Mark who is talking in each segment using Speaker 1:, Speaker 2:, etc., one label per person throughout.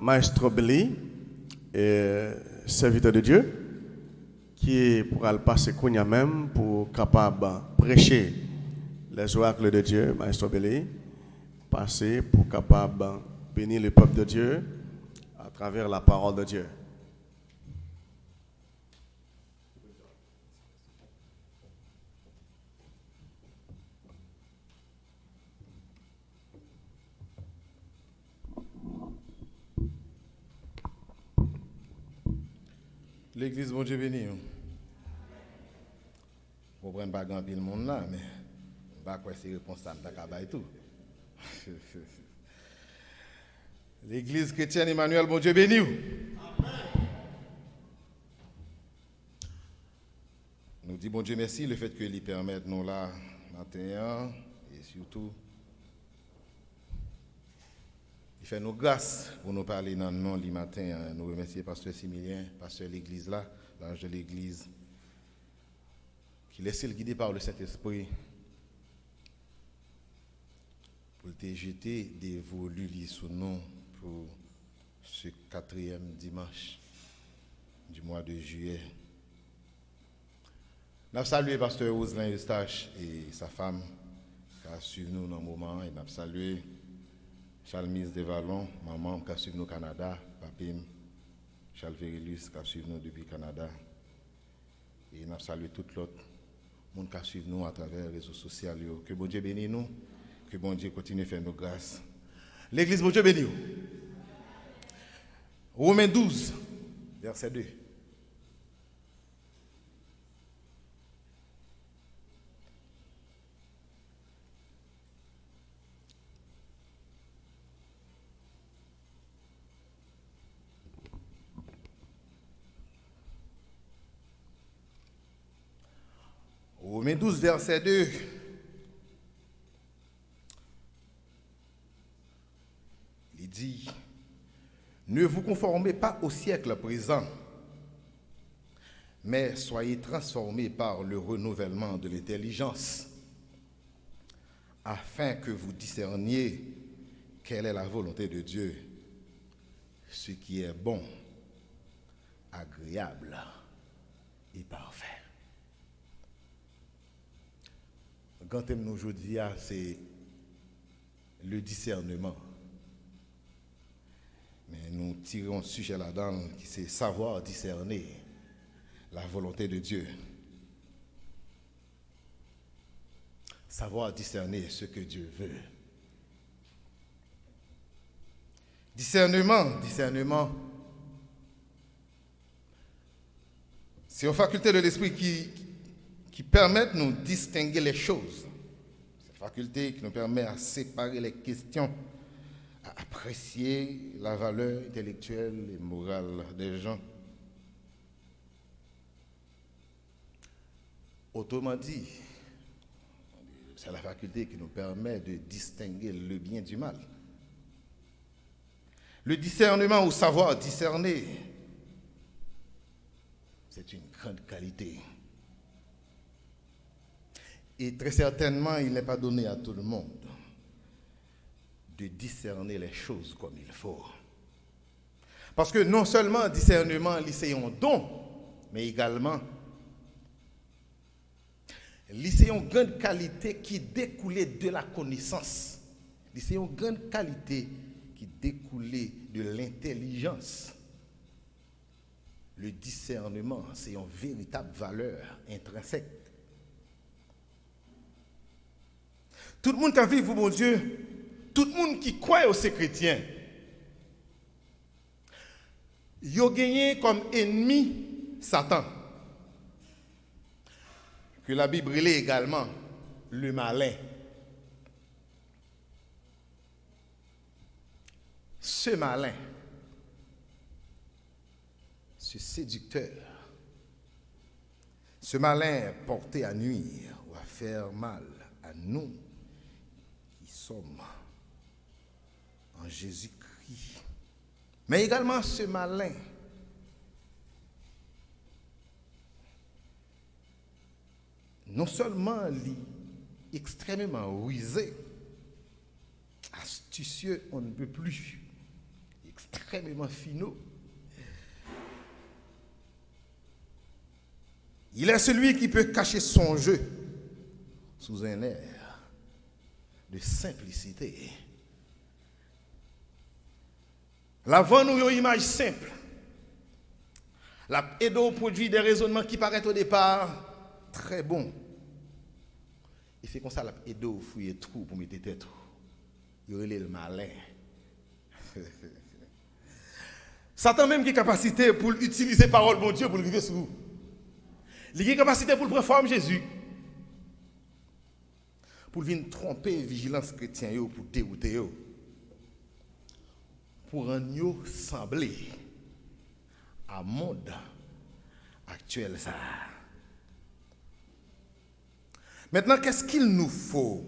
Speaker 1: Maestro Belli, serviteur de Dieu, qui pourra le passer Kounia même pour capable prêcher les oracles de Dieu, Maestro Belli, passer pour capable bénir le peuple de Dieu à travers la parole de Dieu.
Speaker 2: L'église, bon Dieu béni. Vous comprenez pas grand pile monde là, mais pas quoi c'est responsable d'acaba et tout. L'église chrétienne Emmanuel, bon Dieu béni. Nous disons bon Dieu merci le fait que lui permette nous là matin et surtout il fait nos grâces pour nous parler dans le nom du matin. Nous remercions pasteur Similien, pasteur de l'église là, l'ange de l'église, qui laisse le guider par le Saint-Esprit pour te jeter des volus sous nous pour ce 4e dimanche du mois de juillet. Nous saluons pasteur Roselin Eustache et sa femme qui a suivi nous dans le moment, et nous saluons Charles-Mise Desvallons, maman qui a suivi nous au Canada, papim, Charles Vérilus qui a suivi nous depuis le Canada. Et nous saluons tout l'autre monde qui a suivi nous à travers les réseaux sociaux. Que bon Dieu bénisse nous, que bon Dieu continue à faire nos grâces. L'église, bon Dieu bénisse. Romains 12, verset 2. Romains 12, verset 2. Il dit, ne vous conformez pas au siècle présent, mais soyez transformés par le renouvellement de l'intelligence, afin que vous discerniez quelle est la volonté de Dieu, ce qui est bon, agréable et parfait. Quand thème nous aujourd'hui, c'est le discernement. Mais nous tirons un sujet là-dedans qui c'est savoir discerner la volonté de Dieu. Savoir discerner ce que Dieu veut. Discernement, c'est une faculté de l'esprit qui permet de nous distinguer les choses. C'est une faculté qui nous permet de séparer les questions, à apprécier la valeur intellectuelle et morale des gens. Autrement dit, c'est la faculté qui nous permet de distinguer le bien du mal. Le discernement ou savoir discerner, c'est une grande qualité. Et très certainement, il n'est pas donné à tout le monde de discerner les choses comme il faut. Parce que non seulement discernement, c'est un don, mais également, c'est une grande qualité qui découlait de la connaissance. C'est une grande qualité qui découlait de l'intelligence. Le discernement, c'est une véritable valeur intrinsèque. Tout le monde qui vit, mon Dieu, tout le monde qui croit au chrétien, il a gagné comme ennemi Satan. Que la Bible est également le malin. Ce malin, ce séducteur, ce malin porté à nuire ou à faire mal à nous qui sommes en Jésus-Christ. Mais également ce malin non seulement extrêmement rusé, astucieux, on ne peut plus, extrêmement finaux. Il est celui qui peut cacher son jeu sous un air de simplicité. L'avant nous une image simple. La Edo produit des raisonnements qui paraissent au départ très bons. Et c'est comme ça la Edo fouille trou pour mettre tête. Il y le malin. Satan même qui a capacité pour utiliser la parole de Dieu pour le vivre sur vous. Il a capacité pour prendre forme Jésus. Pour venir tromper vigilance chrétien pour dérouter pour rendre sembler à monde actuel ça. Maintenant, qu'est-ce qu'il nous faut?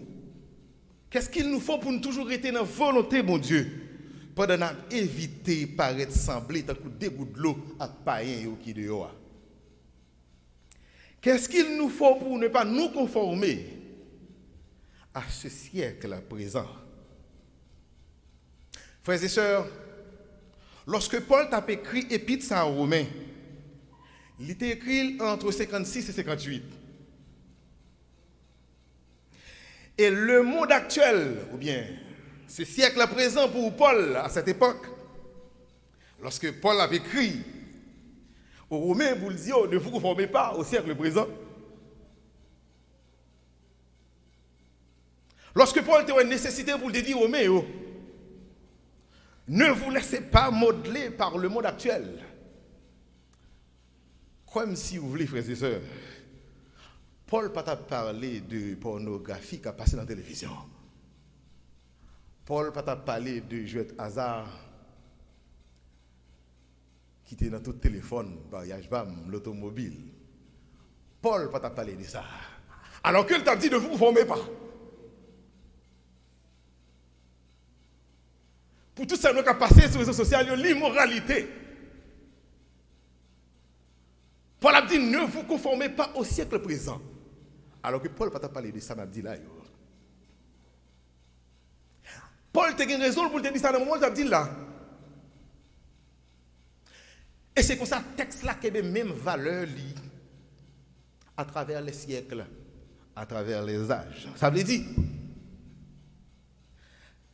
Speaker 2: Qu'est-ce qu'il nous faut pour nous toujours rester dans la volonté, mon Dieu, pendant éviter paraître sembler tant que des gouttes de l'eau à païen qui dehors? Qu'est-ce qu'il nous faut pour ne pas nous conformer à ce siècle présent? Frères et sœurs, lorsque Paul t'a écrit Épître aux Romains, il était écrit entre 56 et 58. Et le monde actuel, ou bien ce siècle présent pour Paul à cette époque, lorsque Paul avait écrit aux Romains pour le dire, ne vous conformez pas au siècle présent. Lorsque Paul était une nécessité pour le dire aux Romains, ne vous laissez pas modeler par le monde actuel. Comme si vous voulez, frères et sœurs, Paul n'a pas parlé de pornographie qui a passé dans la télévision. Paul n'a pas parlé de jeux de hasard qui était dans tout téléphone, l'automobile. Paul n'a pas parlé de ça. Alors qu'il t'a dit de vous formez pas. Pour tout ça, nous avons passé sur les réseaux sociaux, l'immoralité. Paul a dit ne vous conformez pas au siècle présent. Alors que Paul n'a pas parlé de ça, m'a dit là. Paul a une raison pour te dire ça dans le moment où il a dit là. Et c'est comme ça que le texte là qui a même valeur à travers les siècles, à travers les âges. Ça veut dire,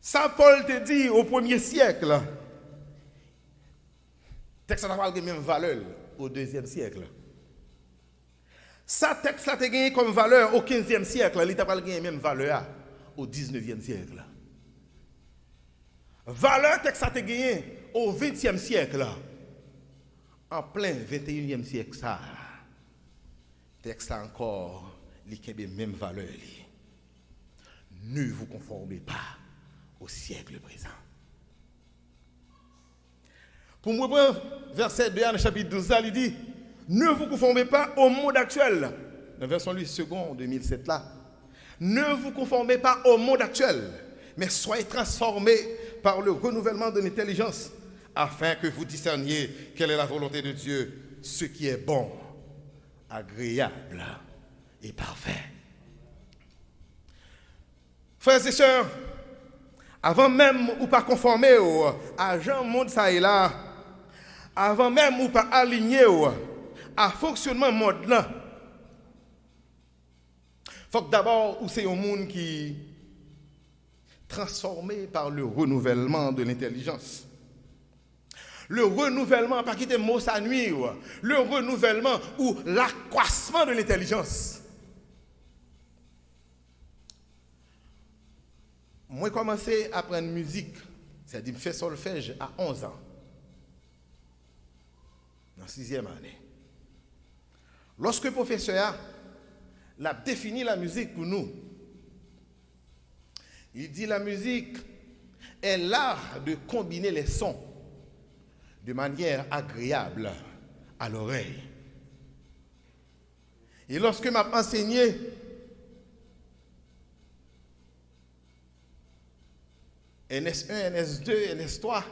Speaker 2: ça Paul te dit au premier siècle, le texte n'a pas la même valeur au deuxième siècle. Ça texte là a gagné comme valeur au 15e siècle, il n'a pas gagné même valeur au 19e siècle. Valeur texte a gagné au 20e siècle. En plein 21e siècle, ça, texte là encore, il a la même valeur. Ne vous conformez pas au siècle présent. Pour moi, verset 2, dans le chapitre 12, il dit, ne vous conformez pas au monde actuel. Dans la version 2 2007 là. Ne vous conformez pas au monde actuel, mais soyez transformés par le renouvellement de l'intelligence, afin que vous discerniez quelle est la volonté de Dieu, ce qui est bon, agréable et parfait. Frères et sœurs, avant même ou pas conformer à Jean monde ça et là, avant même ou pas aligner à fonctionnement monde là, faut que d'abord ou c'est un monde qui transformé par le renouvellement de l'intelligence. Le renouvellement, pas quitter mot ça nuit, le renouvellement ou l'accroissement de l'intelligence. Moi, j'ai commencé à apprendre musique, c'est-à-dire faire solfège à 11 ans, dans la 6e année. Lorsque le professeur a défini la musique pour nous, il dit la musique est l'art de combiner les sons de manière agréable à l'oreille. Et lorsque m'a enseigné NS1, NS2, NS3,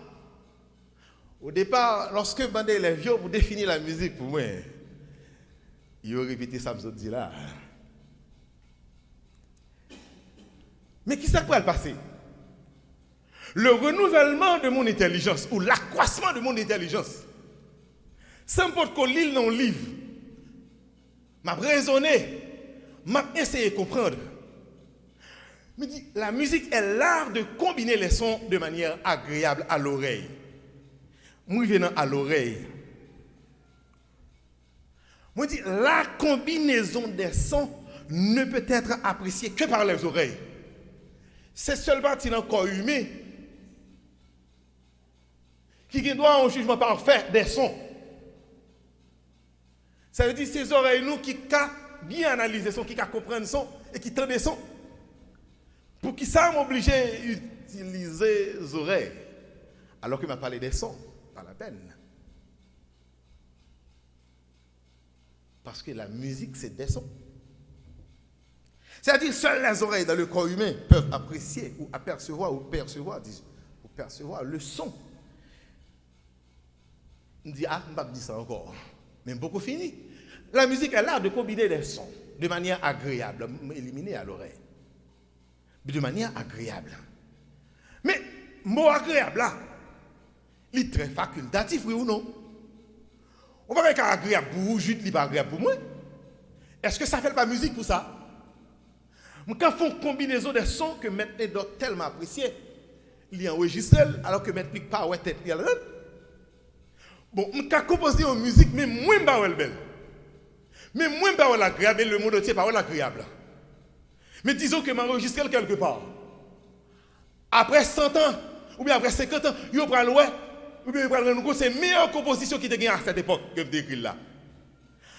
Speaker 2: au départ, lorsque bandé les vieux pour définir la musique pour moi, il a répété ça, me dit là. Mais qui ça peut le passer?
Speaker 3: Le renouvellement de mon intelligence ou l'accroissement de mon intelligence, ça m'importe qu'on lit dans le livre, m'a raisonné, m'a essayé de comprendre. Me dit, la musique est l'art de combiner les sons de manière agréable à l'oreille. Moi, je viens à l'oreille. Moi, je dis, la combinaison des sons ne peut être appréciée que par les oreilles. C'est seulement dans le corps humain qui doit avoir un jugement parfait des sons. Ça veut dire ces oreilles nous qui peuvent bien analyser les sons, qui peuvent comprendre les sons et qui entendent les sons. Pour qui ça m'oblige à utiliser les oreilles alors qu'il m'a parlé des sons, pas la peine. Parce que la musique, c'est des sons. C'est-à-dire seules les oreilles dans le corps humain peuvent apprécier ou apercevoir ou percevoir le son. On dit, ah, je ne vais pas dire ça encore. Mais beaucoup fini. La musique est là de combiner des sons de manière agréable, éliminée à l'oreille. De manière agréable. Mais, mot agréable là, il est très facultatif, oui ou non? On va dire qu'il est agréable pour vous, juste il n'est pas agréable pour moi. Est-ce que ça fait pas musique pour ça? Quand on fait une combinaison de sons que maintenant doit tellement apprécier, il y a enregistré alors que maintenant pas ouais tête. Bon, on peut composer une musique, mais moins pas belle. Mais moins pas agréable, le monde entier pas agréable. Mais disons que m'enregistre quelque part. Après 100 ans, ou bien après 50 ans, il prend le ouais, ou bien il prend le nouveau, c'est la meilleure composition qui était gagnée à cette époque que je décris là.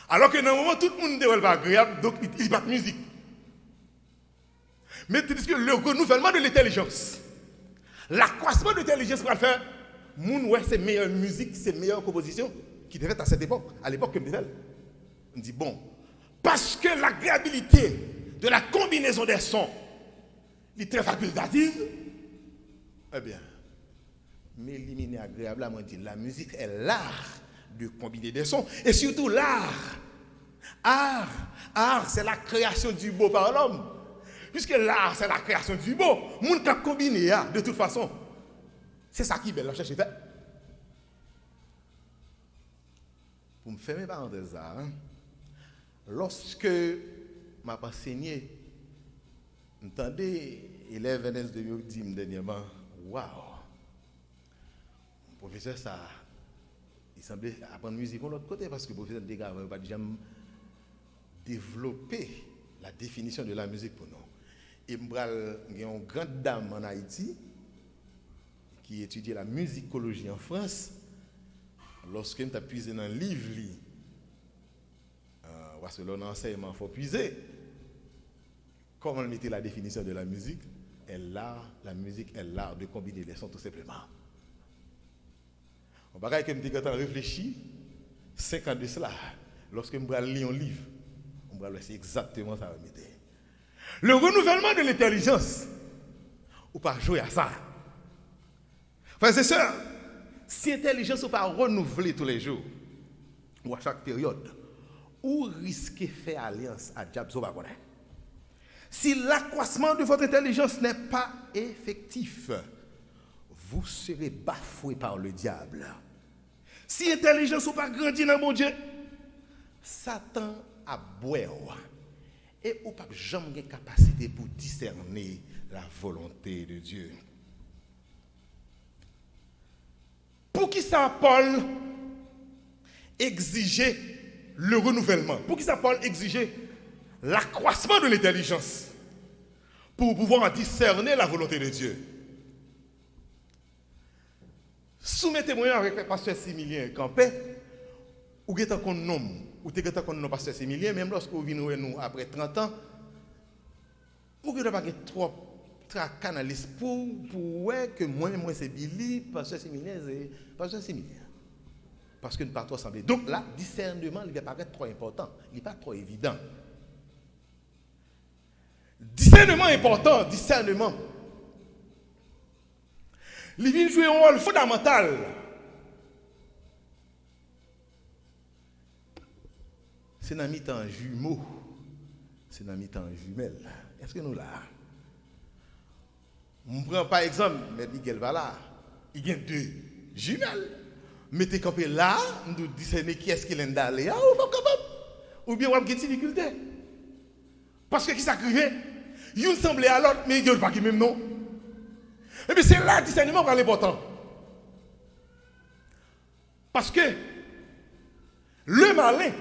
Speaker 3: Alors que dans le moment, tout le monde n'est pas agréable, donc il n'y a pas de musique. Mais tu dis que le renouvellement de l'intelligence, l'accroissement de l'intelligence pour le faire, c'est meilleure musique, c'est meilleure composition qui était faite à cette époque, à l'époque que je me on dit bon, parce que l'agréabilité de la combinaison des sons est très facultative, eh bien, m'éliminer agréable, moi dit la musique est l'art de combiner des sons, et surtout l'art. Art, c'est la création du beau par l'homme. Puisque l'art, c'est la création du beau. Moun ka combiner de toute façon. C'est ça qui est belle, la cherche fait. Pour me fermer parenthèse, lorsque m'a enseigné, entendez, élève NS de me dit dernièrement, waouh, professeur, ça, il semblait apprendre musique de l'autre côté parce que le professeur Degas n'avait pas déjà développé la définition de la musique pour nous. Et il y a une grande dame en Haïti qui étudiait la musicologie en France. Lorsque je puisé dans le livre, parce que l'enseignement, il faut puiser. Comment on mettait la définition de la musique? La musique est l'art de combiner les sons tout simplement. On va que je me réfléchi 5 ans de cela. Lorsque je lis un livre, on va laisser exactement ça. Le renouvellement de l'intelligence, ou pas jouer à ça. Frères et sœurs, si l'intelligence n'est pas renouvelée tous les jours, ou à chaque période, ou risquez de faire alliance à diable. Si l'accroissement de votre intelligence n'est pas effectif, vous serez bafoué par le diable. Si l'intelligence n'est pas grandie dans mon Dieu, Satan a boire. Et vous n'avez jamais de capacité pour discerner la volonté de Dieu. Pour qui ça, Paul exigeait le renouvellement? Pour qui ça, Paul exigeait l'accroissement de l'intelligence pour pouvoir discerner la volonté de Dieu? Soumettez-moi avec le pasteur Similien Campé, ou est-ce qu'on nomme, ou est-ce qu'on nomme pasteur Similien, même lorsque vous venez nous après 30 ans, ou que vous n'avez pas trop canaliste pour que moi c'est Billy, pasteur Similien, c'est pasteur Similien. Parce que nous ne pas trop sembler. Donc là, discernement, il va paraître trop important, il n'est pas trop évident. Discernement important, discernement. Il vient jouer un rôle fondamental. C'est dans mi-temps jumeau, c'est dans mi-temps jumelle. Est-ce que nous là? On prend par exemple, M. Miguel Vala, il y a 2 jumelles. Mettez campé là, nous discerner qui est-ce qui est d'aller, ou pas capable. Ou bien on a des difficultés. Parce que qui s'acrivait, il semblait à l'autre, mais il n'y a pas qui même non. Et bien c'est là le discernement qui est important. Parce que le malin,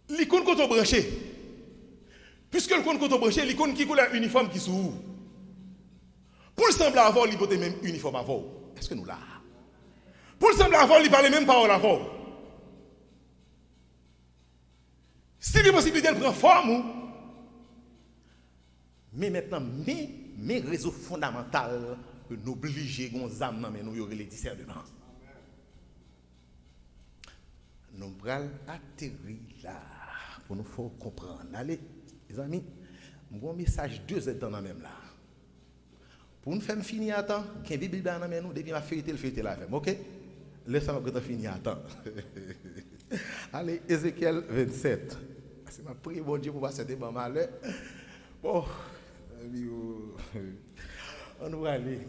Speaker 3: l'icône qu'on a branché, puisque le compte qu'on a branché, l'icône qui coule uniforme qui s'ouvre. Pour le sembler avoir, il porte même uniforme avant. Est-ce que nous là? Pour le sembler avoir, il parle les mêmes paroles avant. Si les possibilités prennent forme, mais maintenant, mes réseaux fondamentaux que nous obliger nos âmes, mais nous y aurait les discernements. Nous allons atterrir là pour nous faire comprendre. Allez, les amis, mon message 2 est dans la même là. Pour nous faire finir à temps, qu'un Bible dans la main nous, depuis la fêter la même, ok? Laissez-moi que tu finir à temps. Allez, Ézéchiel 27. C'est ma prière, bon Dieu, pour passer des bons malheurs. Bon, on va aller.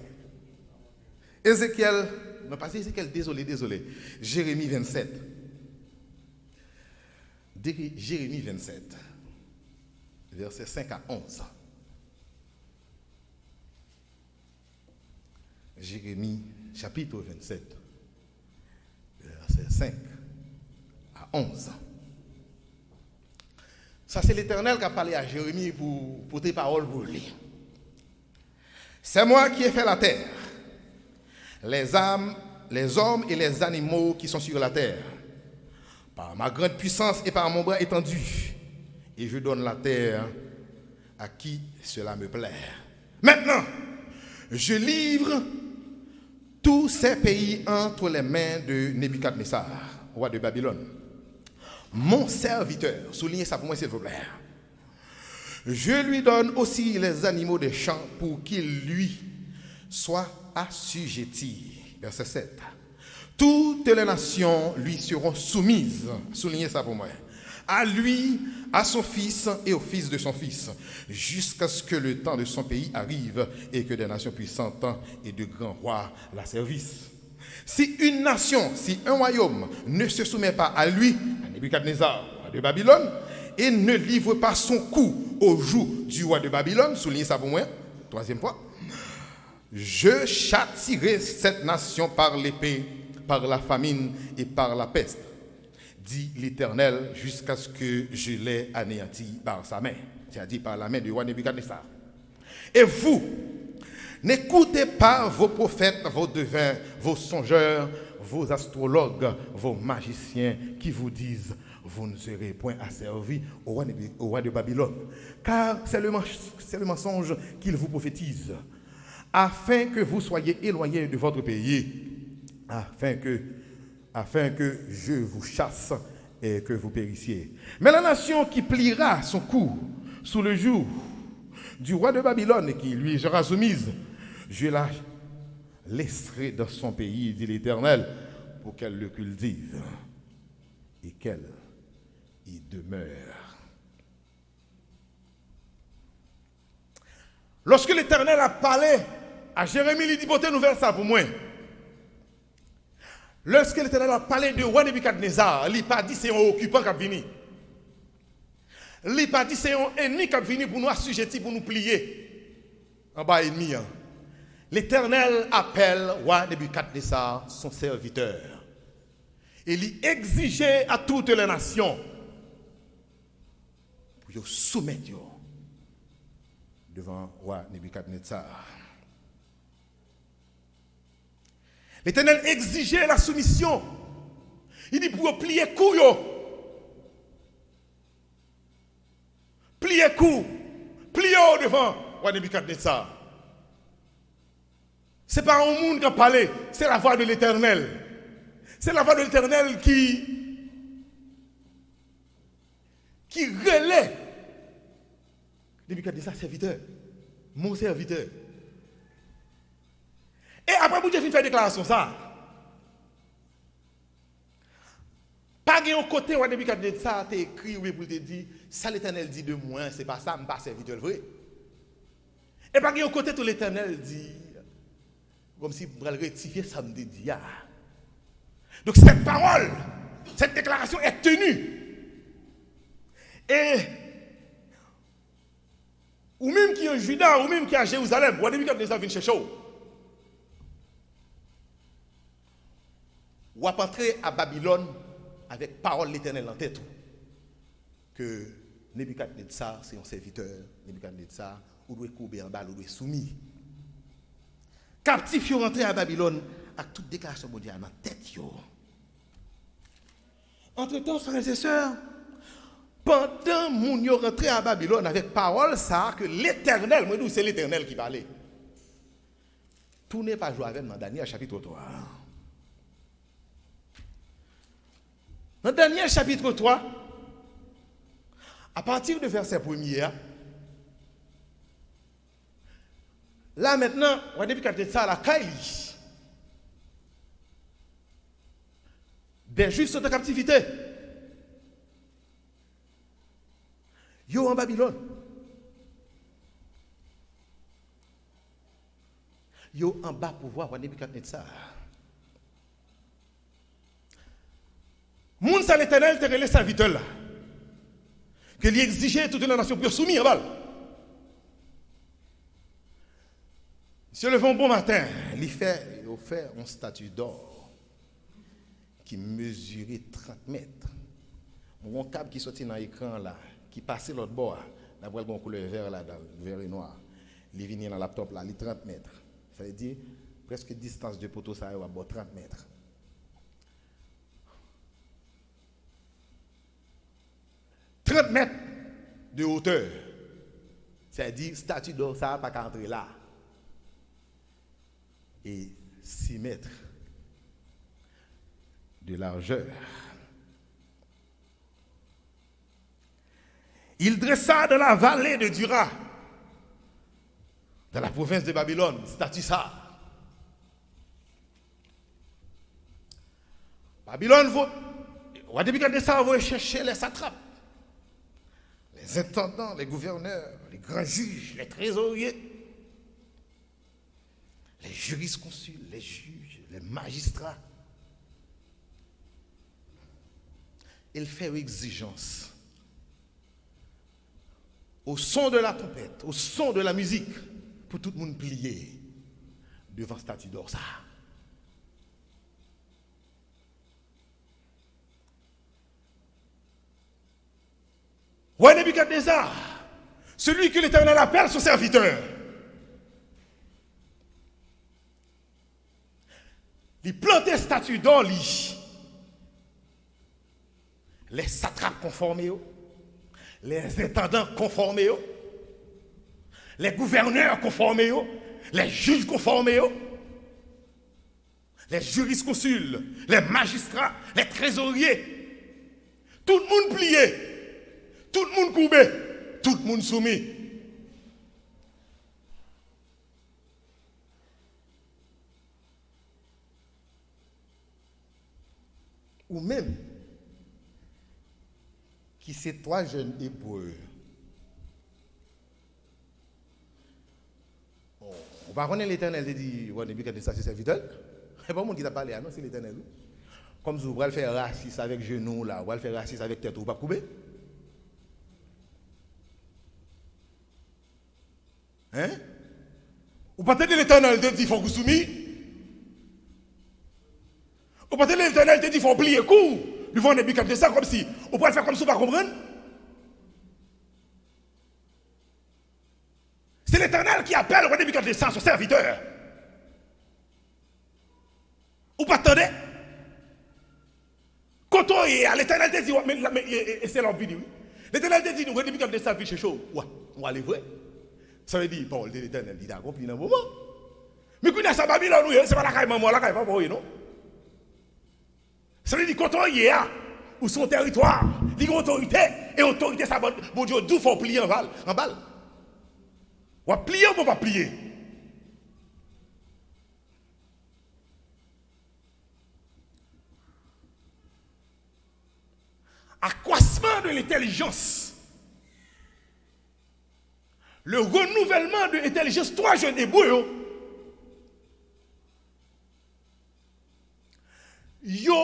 Speaker 3: Ézéchiel, non pas Ézéchiel, désolé. Jérémie 27. Jérémie 27, versets 5 à 11. Jérémie, chapitre 27, versets 5 à 11. Ça, c'est l'Éternel qui a parlé à Jérémie pour tes paroles pour lui. C'est moi qui ai fait la terre, les âmes, les hommes et les animaux qui sont sur la terre, par ma grande puissance et par mon bras étendu. Et je donne la terre à qui cela me plaît. Maintenant, je livre tous ces pays entre les mains de Nebuchadnezzar, roi de Babylone. Mon serviteur, soulignez ça pour moi s'il vous plaît. Je lui donne aussi les animaux des champs pour qu'il lui soit assujetti. Verset 7. Toutes les nations lui seront soumises. Soulignez ça pour moi. À lui, à son fils et au fils de son fils, jusqu'à ce que le temps de son pays arrive et que des nations puissantes et de grands rois la servissent. Si une nation, si un royaume ne se soumet pas à lui, à Nebuchadnezzar, roi de Babylone, et ne livre pas son coup au joug du roi de Babylone, soulignez ça pour moi, 3e point, je châtierai cette nation par l'épée, par la famine et par la peste, dit l'Éternel, jusqu'à ce que je l'ai anéanti par sa main, c'est-à-dire par la main du roi Nebuchadnezzar. Et vous, n'écoutez pas vos prophètes, vos devins, vos songeurs, vos astrologues, vos magiciens qui vous disent vous ne serez point asservis au roi de Babylone, car c'est le mensonge qu'il vous prophétise, afin que vous soyez éloignés de votre pays, afin que je vous chasse et que vous périssiez. Mais la nation qui pliera son cou sous le joug du roi de Babylone et qui lui sera soumise, je la laisserai dans son pays, dit l'Éternel, pour qu'elle le cultive et qu'elle y demeure. Lorsque l'Éternel a parlé à Jérémie, il dit, portez nous vers ça pour moi. Lorsque l'Éternel a parlé de roi Nebuchadnezzar, il n'a pas dit c'est un occupant qui a venu. Il n'a pas dit c'est un ennemi qui a venu pour nous assujettir, pour nous plier. En bas ennemi. L'Éternel appelle roi Nebuchadnezzar son serviteur. Il exigeait à toutes les nations pour soumettre devant roi Nebuchadnezzar. L'Éternel exigeait la soumission. Il dit pour plier cou yo. Plier cou. Plier devant roi Nebuchadnezzar. Ce n'est pas un monde qui a parlé, c'est la voix de l'Éternel. C'est la voix de l'Éternel qui relaie Nebuchadnezzar serviteur. Mon serviteur. Et après, vous avez fait une déclaration, ça. Pas de côté où Nebuchadnezzar t'a écrit, oui, pour te dire, ça l'Éternel dit de moi, c'est pas ça, je ne suis pas serviteur vrai. Et par un côté, tout l'Éternel dit, comme si vous allez rectifier ça me dit. Donc cette parole, cette déclaration est tenue. Et, ou même qui est en Juda, ou même qui est à Jérusalem, ou à début quand nous avons chercher. Ou à entrer à Babylone avec parole de l'Éternel en tête. Que Nebuchadnezzar, c'est un serviteur, Nebuchadnezzar, ou doit couper en bas, ou doit soumis. Captif, yo rentré à Babylone avec toute déclaration de Dieu en tête. Entre-temps, frères et sœurs, pendant moun yo rentré à Babylone avec parole, ça, que l'Éternel, moi, c'est l'Éternel qui parlait. Tout n'est pas joué avec dans Daniel chapitre 3. Dans Daniel chapitre 3, à partir de verset 1er, là maintenant, on a depuis ça la Kaili. Des Juifs sont en captivité. Yo en Babylone. Yo en bas pouvoir, on a depuis ça. Moun sa l'Éternel te relève serviteur là. Que lui exigeait toute la nation pour soumis en balle. Monsieur le bon matin, il fait une statue d'or qui mesurait 30 mètres. Un câble qui sortit dans l'écran là, qui passait l'autre bord, d'après le couleur vert là, vert et noir. Il vient dans le laptop là, il 30 mètres. Ça veut dire presque distance de poteau, ça va à 30 mètres. « 30 mètres de hauteur. C'est-à-dire, statue d'or, ça n'a pas entrer là. Et 6 mètres de largeur. Il dressa dans la vallée de Dura, dans la province de Babylone, statue ça. Babylone, on va depuis ça, vous chercher les satrapes. Les intendants, les gouverneurs, les grands juges, les trésoriers, les jurisconsuls, les juges, les magistrats. Il fait exigence. Au son de la trompette, au son de la musique, pour tout le monde plier devant statue d'or ça. Ouais, Nebuchadnezzar, celui que l'Éternel appelle son serviteur. Il plantait statue d'or, les satrapes conformés, les intendants conformés, les gouverneurs conformés, les juges conformés, les jurisconsuls, les magistrats, les trésoriers. Tout le monde plié. Tout le monde courbé, tout le monde soumis. Ou même, qui c'est 3 jeunes hébreux. On va connaître l'Éternel, il dit, on est bien ça, c'est serviteur. C'est pas le monde qui t'a parlé, non, c'est l'Éternel. Comme vous allez faire raciste avec genou là, vous allez faire raciste avec tête, vous pas couper. Hein? Ou pas de l'Éternel te dit qu'il faut vous soumis. Ou pas de l'Éternel te dit qu'il faut plier court. Devant Nebuchadnezzar comme si. Ou pas le faire comme ça, vous ne comprenez pas. C'est l'Éternel qui appelle au Nebuchadnezzar son serviteur. Ou pas attendez. Quand on est à l'Éternel te dit, mais c'est l'envie. L'Éternel te dit, nous, Nebuchadnezzar vit chez chaud. Ouais, on va aller vrai. Ça veut dire, parole de l'Éternel, il a accompli dans le moment. Mais quand il y a ça, Babylone, c'est pas la caille maman, la caille papa, non? Ça veut dire, quand on y est, ou son territoire, il y a autorité, et autorité, ça va, bon Dieu, d'où faut plier en balle. Ou à plier ou pas plier? Accroissement de l'intelligence. le renouvellement de l'intelligence, 3 jeunes hébreux, yo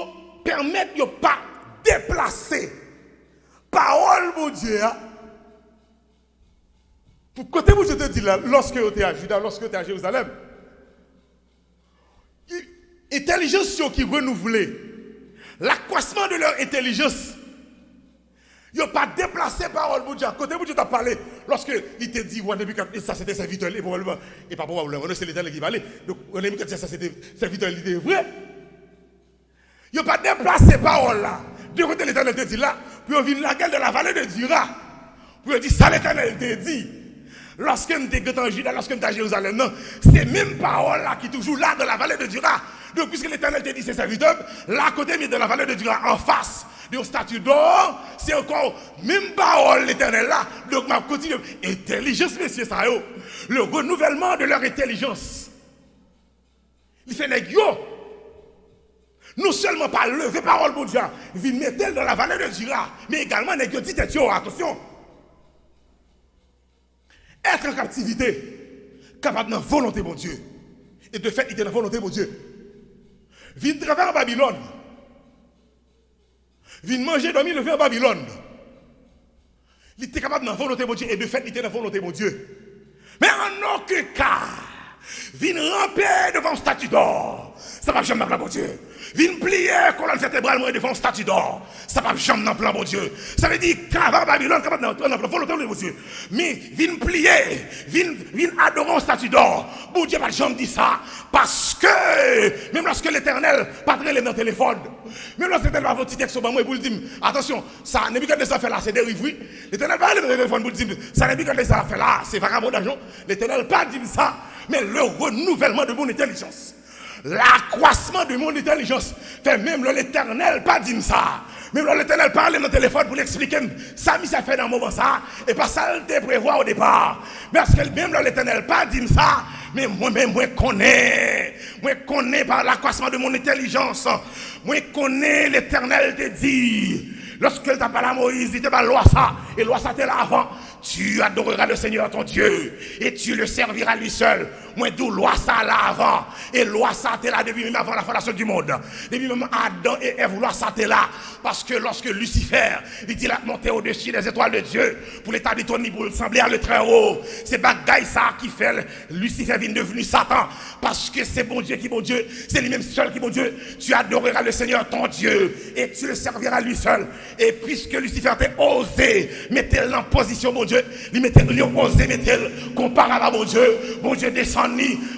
Speaker 3: permettent de pas déplacer parole de Dieu. Pour côté où je te dis là, lorsque vous êtes à Juda, lorsque vous êtes à Jérusalem, l'intelligence qui renouvelée, l'accroissement de leur intelligence, ils n'ont pas déplacé parole de Dieu. Côté où tu t'as parlé, lorsque il te dit, ça c'était serviteur, et pas probablement, c'est l'Éternel qui parlait. Donc, ça c'était serviteur, il était vrai. Ils n'ont pas déplacé parole là. De côté l'Éternel te dit là, puis on vient la gueule de la vallée de Dura. Puis on dit, ça l'Éternel te dit. Lorsque nous sommes en Juda, lorsque nous sommes à Jérusalem, non, c'est même parole là qui est toujours là dans la vallée de Dura. Donc, puisque l'Éternel te dit c'est serviteur, là à côté de la vallée de Dura, en face de statue d'or, c'est encore même parole l'Éternel là. Donc, ma continue. Intelligence, messieurs, ça yo. Le renouvellement de leur intelligence. Il fait les yo. Non seulement pas lever parole pour Dieu, il mettre dans la vallée de Dura, mais également les yo dit attention. Être en captivité, capable de volonté de Dieu. Et de fait, il était dans la volonté de Dieu. Vin travailler en Babylone. Vin manger, dormir, lever en Babylone. Il était capable de la volonté de Dieu. Et de fait, il était dans la volonté de Dieu. Mais en aucun cas, vin ramper devant un statue d'or. Ça va jamais dans le plan de Dieu. Vin plier colonne vertébrale devant un statue d'or. Ça va jamais dans le plan de Dieu. Ça veut dire qu'avant Babylone, capable dans la volonté de Dieu. Mais vin plier, vin adorer un statue d'or. Bon Dieu va jamais dire ça. Parce que, même lorsque l'Éternel patrait dans le téléphone, même lorsque l'Éternel va avoir un petit texte sur moi pour lui dire, attention, ça n'est pas que ça fait là, c'est des rivouilles. L'Éternel va aller dans le téléphone pour lui dire, ça n'est pas que ça fait là, c'est vagabondage. L'Éternel pas dit ça, mais le renouvellement de mon intelligence. L'accroissement de mon intelligence fait même l'Éternel pas dire ça. Même l'Éternel parle dans le téléphone pour l'expliquer ça, ça fait dans le moment ça, et pas ça le prévoir au départ. Mais parce que même l'Éternel pas dire ça, mais moi-même, moi connais par l'accroissement de mon intelligence. Moi connais l'Éternel te dit. Lorsque il t'a parlé à Moïse, il t'a parlé loi ça, et loi ça t'es là avant. Tu adoreras le Seigneur ton Dieu et tu le serviras lui seul. Moi d'où loi ça là avant et loi ça t'es là depuis même avant la fondation du monde. Depuis même Adam et Ève, loi ça t'es là parce que lorsque Lucifer il dit là monter au-dessus des étoiles de Dieu pour l'établir ton niveau sembler à le très haut. C'est bagaille ça qui fait Lucifer vient devenu Satan parce que c'est bon Dieu qui bon Dieu, c'est lui-même seul qui bon Dieu. Tu adoreras le Seigneur ton Dieu et tu le serviras lui seul. Et puisque Lucifer t'a osé mettre en position mon Dieu, il a osé mettre comparable à mon Dieu descend,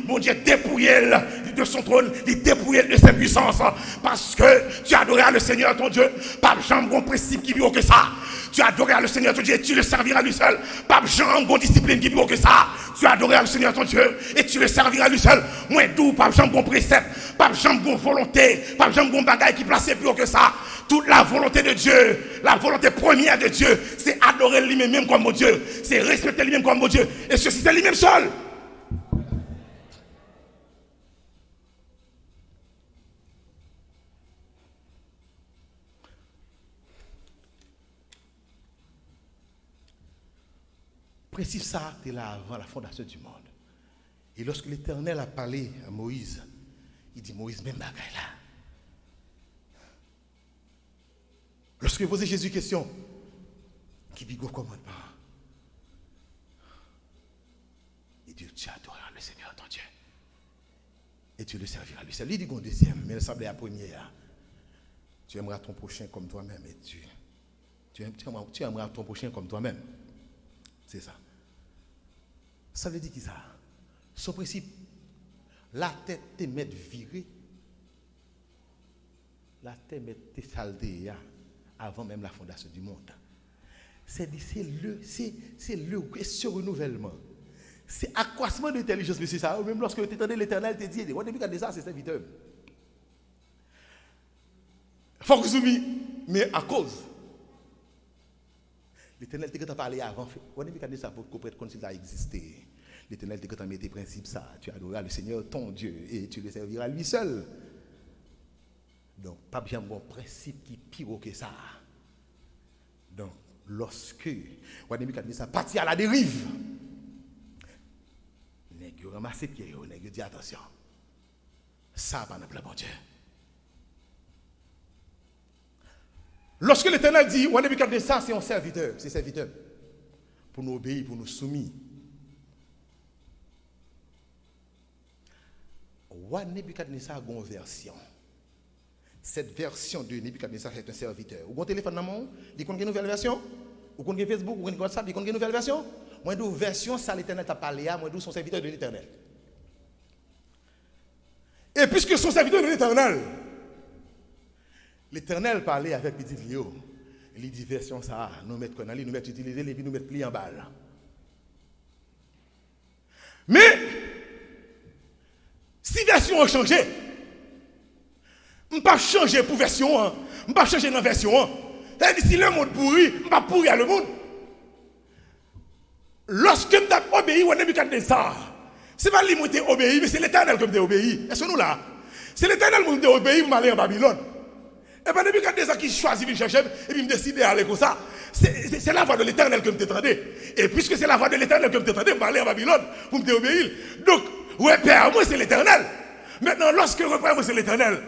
Speaker 3: mon Dieu dépouillé de son trône, il dépouillé de ses puissances, parce que tu adoreras le Seigneur ton Dieu, pas jamais un principe qui est plus haut que ça. Tu adoreras le Seigneur ton Dieu et tu le serviras lui seul, pas jamais une discipline qui est plus haut que ça. Tu adoreras le Seigneur ton Dieu et tu le serviras lui seul. Moins doux, pas jamais un précepte, pas jamais une volonté, pas jamais un bagage qui place plus haut que ça. Toute la volonté de Dieu, la volonté première de Dieu, c'est adorer lui-même comme mon Dieu, c'est respecter lui-même comme mon Dieu, et ceci c'est lui-même seul. Principe ça, c'était là avant la fondation du monde. Et lorsque l'Éternel a parlé à Moïse, il dit Moïse, même bagaille là. Lorsque vous posez Jésus question, qui dit go commandement? Il dit tu adoreras le Seigneur ton Dieu et tu le serviras lui seul. Il dit go deuxième, mais il semblait à première. Tu aimeras ton prochain comme toi-même et tu aimeras ton prochain comme toi-même. C'est ça. Ça veut dire qui ça? Son principe, la tête te met virée, la tête met te saleté avant même la fondation du monde. C'est ce renouvellement. C'est accroissement d'intelligence, monsieur ça. Même lorsque tu entendais l'Éternel te dit, on depuis quand ça, c'est serviteur. Faut que vous mais à cause. L'Éternel te parlé avant. On depuis quand ça pour comprendre comme si ça existait. L'Éternel te mis tes principes ça. Tu adoreras le Seigneur ton Dieu et tu le serviras lui seul. Donc, pas bien bon principe qui pire que ça. Donc, lorsque on a mis ça parti à la dérive, nèg yo ramassé pied yo, nèg yo dit attention. Ça pas dans plan bon Dieu. Lorsque l'Éternel dit, on a vu ça, c'est un serviteur, c'est serviteur. Pour nous obéir, pour nous soumettre. Nebuchadnezzar a une version. Cette version de Nebuchadnezzar est un serviteur. Vous avez un téléphone dans mon, il y a une nouvelle version. Vous avez Facebook, vous avez WhatsApp, il y a une nouvelle version. Moi, une version, ça l'Éternel t'a parlé à, moi, son serviteur de l'Éternel. Et puisque son serviteur de l'Éternel, l'Éternel parlait avec petit Léo. Il dit version ça, nous mettons Konali, nous mettons utiliser, et puis nous mettons pli en balle. Mais, si version a changé, je ne vais pas changer pour version 1, je ne vais pas changer dans version 1. C'est-à-dire si le monde pourri, je ne vais pas pourrir le monde. Lorsque je obéis au Nebuchadnezzar, ce n'est pas lui qui m'a obéi, mais c'est l'Éternel qui m'a obéi. Est-ce que nous là? C'est l'Éternel qui m'a obéi pour aller en Babylone. Et bien, Nebuchadnezzar qui choisit de chercher, et puis me décide d'aller comme ça. C'est la voix de l'Éternel que je t'entendais. Et puisque c'est la voix de l'Éternel que je t'entendais, je vais aller en Babylone pour me obéir. Donc, repère, moi c'est l'Éternel. Maintenant, lorsque repère, moi c'est l'Éternel.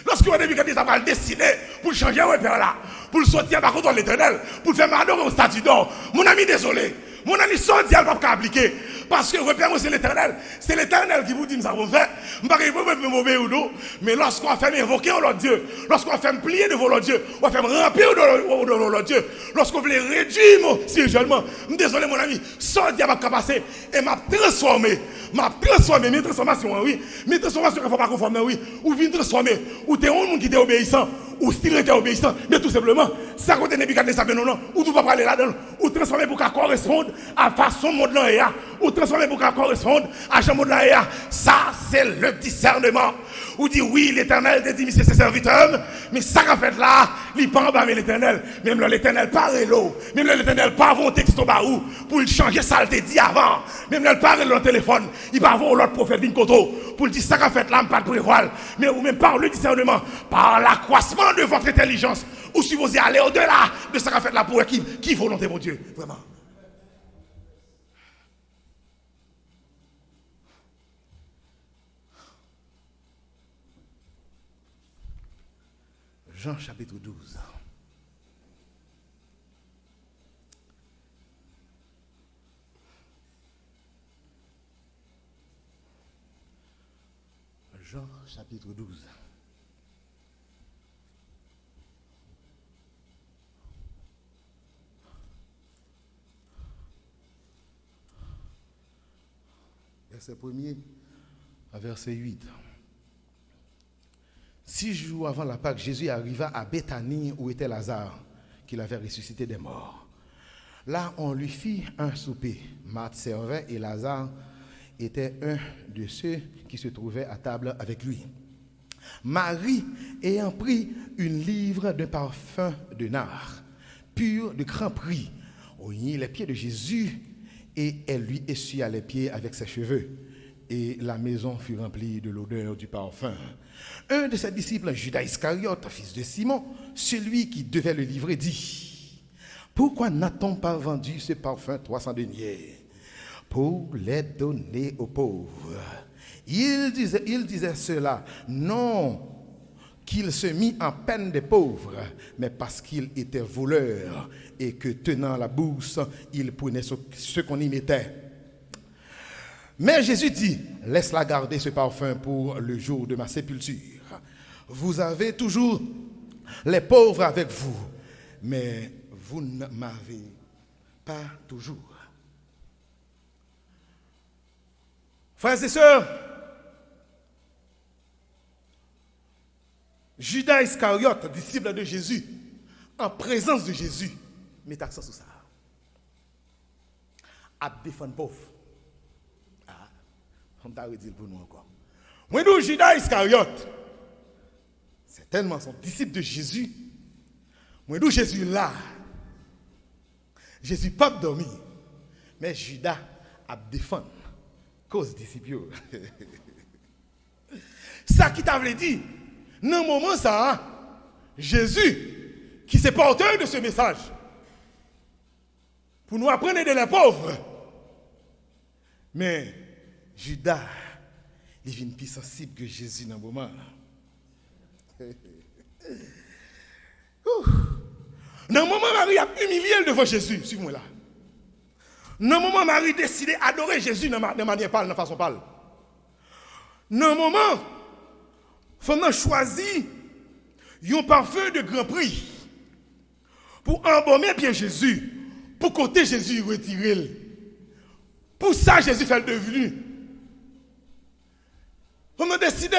Speaker 3: Lorsque Nebuchadnezzar va le décider pour changer repère là, pour le sortir par contre de l'Éternel, pour le faire malheur au statut d'or, mon ami, désolé. Mon ami, son diable ne va pas appliquer. Parce que repère, moi c'est l'Éternel. C'est l'Éternel qui vous dit, nous avons fait. Je ne vais pas me m'obéir ou non. Mais lorsqu'on fait m'invoquer l'autre Dieu, lorsqu'on fait me plier devant l'autre Dieu, on fait me remplir devant l'autre Dieu, lorsqu'on veut réduire spirituellement, désolé mon ami, son diable va passer et m'a transformé. Mes transformations, oui. Mes transformations, il ne faut pas conformer, oui. Ou vient transformer. Ou tu es un monde qui est obéissant. Ou style était obéissant. Mais tout simplement, ça côté Nebuchadnezzar, non. Ou tu vas pas aller là-dedans. Ou transformer pour qu'elle corresponde à la façon monde là. Ou transformer pour qu'elle corresponde à la monde là. Ça, c'est le discernement. Ou dit oui, l'Éternel te dit, mais c'est ses serviteurs. Mais ça qu'a fait là, il pas en bas, mais l'Éternel. Même là, l'Éternel parle l'eau. Même là, l'Éternel pas avoir un texte au bas où pour changer ça, il te dit avant. Même là, il parle dans le téléphone. Il va avoir l'autre prophète Vinkoto pour dire ça qu'a fait là, pas de prévoir. Mais ou même par le discernement, par l'accroissement de votre intelligence, ou si vous allez au-delà de ça qu'a fait là pour qui volonté, mon Dieu. Vraiment. Jean chapitre 12. Jean chapitre 12. Verset 1er à verset 8. 6 jours avant la Pâque, Jésus arriva à Béthanie où était Lazare, qu'il avait ressuscité des morts. Là, on lui fit un souper. Marthe servait et Lazare était un de ceux qui se trouvaient à table avec lui. Marie, ayant pris une livre de parfum de nard, pur de grand prix, oignit les pieds de Jésus et elle lui essuya les pieds avec ses cheveux. Et la maison fut remplie de l'odeur du parfum. Un de ses disciples, Judas Iscariote, fils de Simon, celui qui devait le livrer, dit: pourquoi n'a-t-on pas vendu ce parfum 300 deniers pour les donner aux pauvres? Il disait cela, non qu'il se mit en peine des pauvres, mais parce qu'il était voleur et que tenant la bourse, il prenait ce qu'on y mettait. Mais Jésus dit: laisse-la garder ce parfum pour le jour de ma sépulture. Vous avez toujours les pauvres avec vous, mais vous ne m'avez pas toujours. Frères et sœurs, Judas Iscariote, disciple de Jésus, en présence de Jésus, met accent sur ça. À défendre pauvre. On t'a redit pour nous encore. Moi, nous, Judas Iscariote, c'est tellement son disciple de Jésus. Moi, nous, Jésus là. Jésus pas dormi. Mais Judas a défendu. Cause disciple. Ça qui t'avait dit, dans le moment ça, Jésus, qui s'est porteur de ce message, pour nous apprendre de les pauvres. Mais Judas, il vient plus sensible que Jésus dans le moment. Dans le moment, Marie a humilié devant Jésus. Suivez-moi là. Dans le moment, Marie a décidé d'adorer Jésus de manière parle, de façon parle. Dans le moment, il a choisi un parfum de grand prix pour embaumer bien Jésus, pour côté Jésus retirer. Pour ça, Jésus fait le devenu. On a décidé,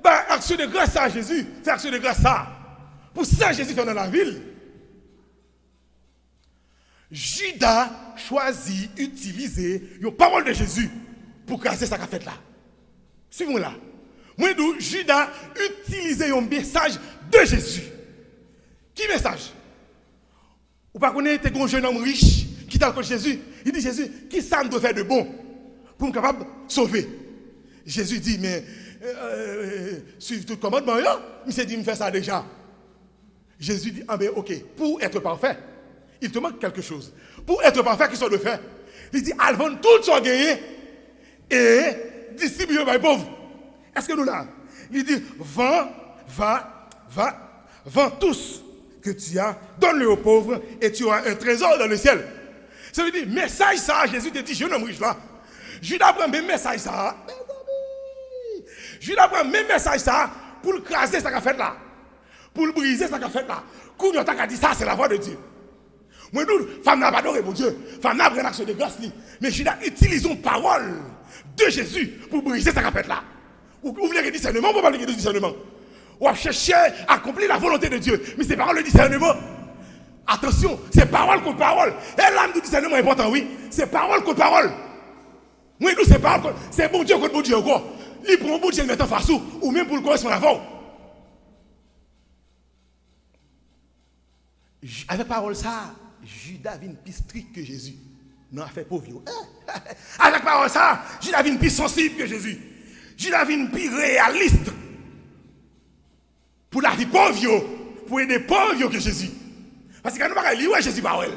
Speaker 3: action de grâce à Jésus, faire action de grâce à. Pour ça, Jésus fait dans la ville. Judas choisit d'utiliser la parole de Jésus pour casser sa fête là. Suivez-moi là. Moi, Judas utilisait un message de Jésus. Qui message? Vous ne connaissez pas un jeune homme riche qui t'a contre Jésus. Il dit Jésus, qui ça me doit faire de bon pour me capable de sauver? Jésus dit, mais suivez tout le commandement, il s'est dit, me faire ça déjà. Jésus dit, ah ben ok, pour être parfait, il te manque quelque chose. Pour être parfait, qu'est-ce qu'on doit faire? Il dit, allons tout ce gagné et distribuez aux pauvres. Est-ce que nous là? Il dit, vends tous que tu as, donne-le aux pauvres et tu auras un trésor dans le ciel. Ça veut dire, message ça, Jésus te dit, je ne riche là. Judas prend même message ça. Judas prend même message ça pour le craser sa fait là. Pour le briser sa fait là. Quand on a dit ça, c'est la voix de Dieu. Moi, nous, femme n'a pas adoré mon Dieu. Femme n'a pas une action de grâce. Mais Judas utilise une parole de Jésus pour briser sa fait là. Vous voulez le discernement, vous parlez de discernement. Ou chercher à accomplir la volonté de Dieu. Mais c'est parole de discernement. Attention, c'est parole contre parole. Et l'âme du discernement est important, oui. C'est parole contre parole. Moi, nous, c'est parole. C'est bon Dieu contre bon Dieu encore. Il prend bon Dieu le mettre en face ou même pour le correspondre avant. Avec parole ça, Judas vient plus strict que Jésus. Non, a fait pauvre. Avec parole ça, Judas vient plus sensible que Jésus. Judas vient plus réaliste. Pour la vie pauvre, pour aider pauvre que Jésus. Parce que quand nous parlons, il y a Jésus parole.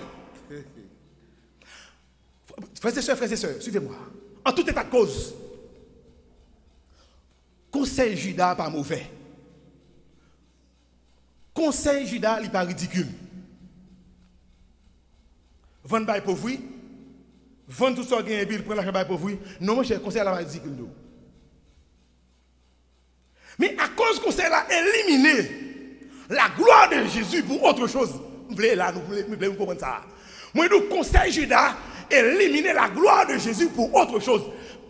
Speaker 3: Frères et sœurs, suivez-moi. En tout état de cause, conseil Judas pas mauvais. Conseil Judas n'est pas ridicule. Vendre par pauvre, vendre tout ça gain et prendre l'argent par pauvre. Non, mon cher, conseil là pas ridicule. Mais à cause conseil là éliminer la gloire de Jésus pour autre chose. Vous voulez comprendre ça. Moi, nous conseil Judas éliminer la gloire de Jésus pour autre chose.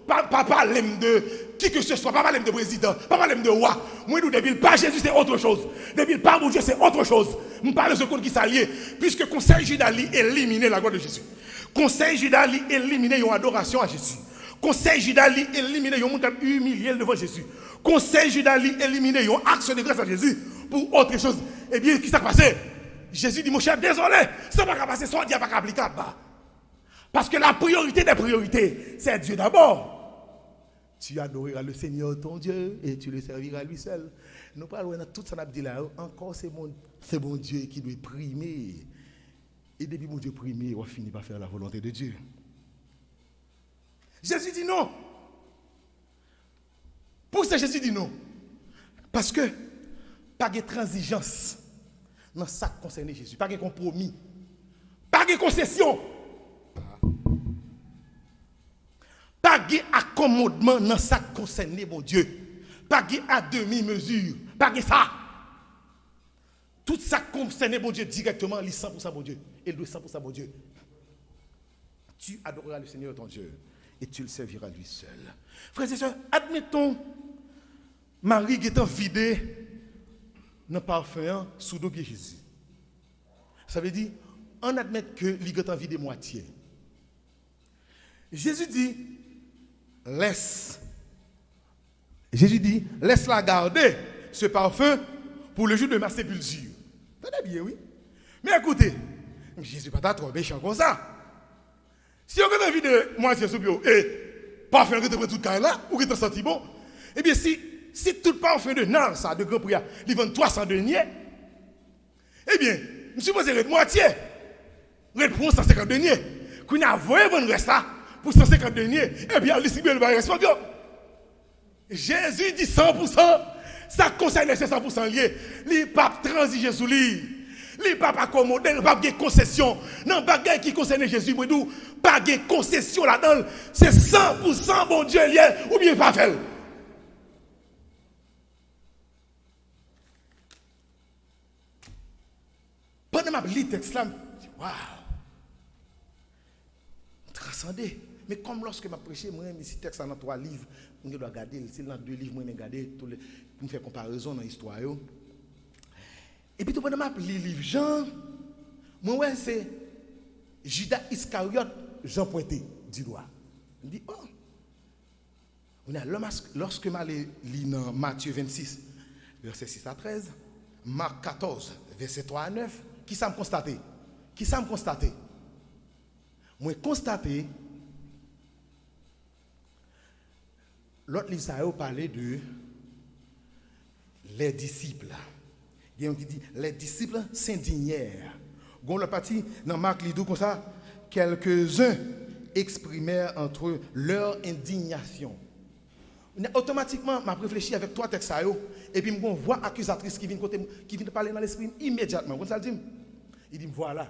Speaker 3: Pas parler de qui que ce soit, pas parler de président, pas parler de roi. Moi, nous, depuis pas Jésus, c'est autre chose. Depuis pas mon Dieu, c'est autre chose. Je parle de ce qu'on qui s'allie, puisque conseil Judas éliminer la gloire de Jésus. Conseil Judas éliminer une adoration à Jésus. Conseil Judas éliminer un monde humilié devant Jésus. Conseil Judas éliminer une action de grâce à Jésus pour autre chose. Eh bien, qui s'est passé? Jésus dit, mon cher, désolé, ça ne va pas passer, ça ne va pas applicable. Parce que la priorité des priorités, c'est Dieu d'abord. Tu adoreras le Seigneur ton Dieu et tu le serviras lui seul. Nous parlons de tout ça, dit là, encore c'est mon Dieu qui doit primer. Et depuis mon Dieu primer, on finit par faire la volonté de Dieu. Jésus dit non. Pour ça, Jésus dit non. Parce que, pas de transigence dans ça qui concerne Jésus. Pas de compromis. Pas de concession. Pas de accommodement dans ça qui concerne mon Dieu. Pas de à demi-mesure. Pas de ça. Tout ça qui concerne mon Dieu directement, il est 100% mon Dieu. Il doit 100% mon Dieu. Tu adoreras le Seigneur ton Dieu et tu le serviras lui seul. Frères et sœurs, admettons, Marie étant vidée dans le parfum sous deux pieds Jésus. Ça veut dire, on admet que l'étant vidé moitié. Jésus dit, laisse-la garder ce parfum pour le jour de ma sépulture. Tenez bien, oui. Mais écoutez, Jésus n'est pas trop méchant comme ça. Si on a envie de moitié sous bio et parfum que tu prends tout le là, ou que tu senti bon, eh bien, si tout le parfum de Nard, ça, de Grand Prix, il vend 300 deniers, eh bien, je suppose que moitié, prend 150 deniers. Quand on a voulu vendre ça, pour 150 deniers. Et puis, il distribue le baril répondre. Jésus dit 100%. Ça concerne c'est 100% lié. Les papes transiger sous lui. Les papes accommodés, les papes de concession. Non, bagaille qui concerne Jésus, moi nous, pas de concession là-dedans. C'est 100% bon Dieu lié ou bien pas fait. Pendant que je lis le texte là, je dis waouh. Transcendé. Mais comme lorsque je prêché, moi, si texte dans 3 livres, je dois regarder, si dans 2 livres, je regarder pour me faire comparaison dans l'histoire. Et puis, pendant que je lis le livre Jean, moi, c'est Judas Iscariote, Jean pointé du doigt. Je dis, oh, lorsque je lis dans Matthieu 26, verset 6 à 13, Marc 14, verset 3 à 9, qui ça me constaté? Qui ça me constaté? Moi, constaté, l'autre livre, ça a parlé de les disciples. Il y a un qui dit, les disciples s'indignèrent. Gon la partie, dans Marc Lidou, comme ça, quelques-uns exprimèrent entre eux leur indignation. Automatiquement, je réfléchi avec 3 textes, et puis je vois accusatrice qui vient parler dans l'esprit immédiatement. Comme ça, il dit, voilà.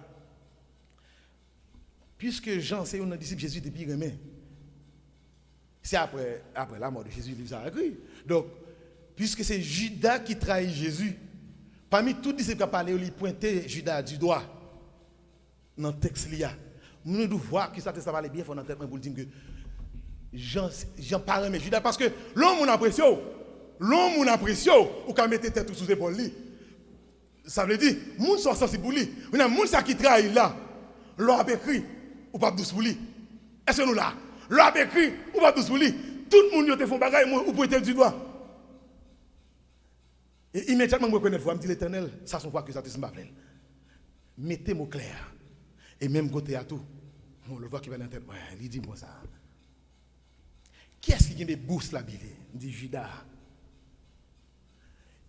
Speaker 3: Puisque Jean, c'est un disciple de Jésus depuis Rémin. C'est après la mort de Jésus, il a écrit. Donc, puisque c'est Judas qui trahit Jésus, parmi tous les disciples qui ont parlé, il pointait Judas du doigt dans le texte. Nous devons voir que ça va bien dans tête pour dire que Jean parle mais Judas, parce que l'homme a pression, ou quand mettre tête sous l'épaule. Ça veut dire, moun sont sensibles pour lui. On a moun qui trahit là, l'on a écrit, ou pas douce pour lui. Est-ce que nous là? L'on a écrit, ou pas douce pour lui. Tout le monde te fait bagaille, ou pointer du doigt. Et immédiatement, je reconnais, je me dis l'Éternel, ça sont quoi que ça te semble. Mettez-moi clair. Et même côté à tout. On le voit qui va dans la tête. Ouais, il dit moi ça. Qui est-ce qui a mis bourse la bille? Il dit Judas.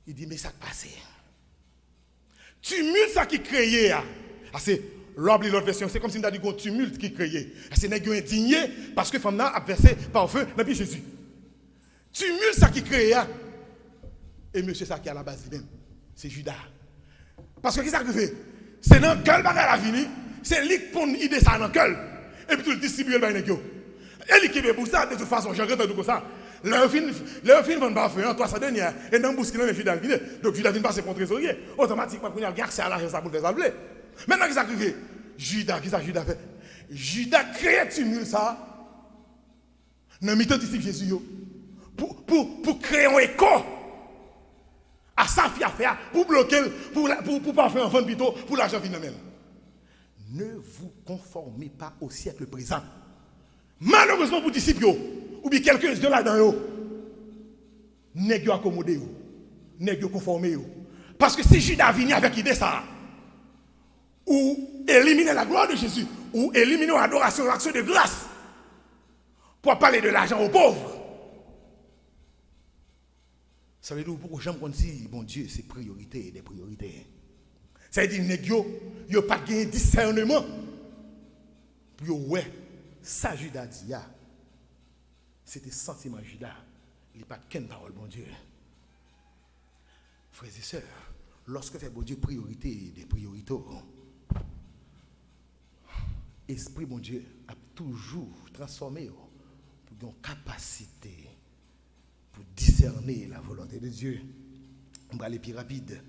Speaker 3: Il dit mais ça passe. Tumulte ça qui créé. C'est l'autre version, c'est comme si on a dit un tumulte qui créé. C'est nèg indigné parce que femme a versé par feu dans Jésus. Tumulte ça qui créé. Et monsieur ça qui est à la base lui-même, c'est Judas. Parce que qui ça fait? C'est dans quel bagage la vini, c'est lui qui pond idée ça dans quel. Et puis tout le distribue le bagage. Et lui qui veut pour ça de toute façon, j'ai regardé comme ça. Leur fin vend pas faire 300 dernière et dans bouche qui n'a Judas vient. Donc Judas vient passer pour trésorier. Automatiquement il y a accès à l'argent ça pour faire ça blé. Maintenant qui ça fait? Judas fait? Judas crée tumulte ça. Dans mi-temps disciple Jésus pour créer un écho. À sa fille à faire pour bloquer, pour pas faire un fond plutôt, pour l'argent phénomène. Ne vous conformez pas au siècle présent. Malheureusement pour les disciples, ou bien quelques-uns là-dedans, nèg yo accommodé, nèg yo conformé. Parce que si Judas vient avec l'idée ça, ou éliminer la gloire de Jésus, ou éliminer l'adoration, l'action de grâce, pour parler de l'argent aux pauvres, ça veut dire pourquoi j'aime qu'on dit, bon Dieu, c'est priorité des priorités. Ça veut dire, négio, il n'y a pas de discernement. Pour ouais, ça Judas dit, c'était sentiment Judas. Il n'y a pas de parole, bon Dieu. Frères et sœurs, lorsque fait bon Dieu priorité des priorités, Esprit bon Dieu a toujours transformé pour une capacité pour discerner la volonté de Dieu. On va aller plus rapide.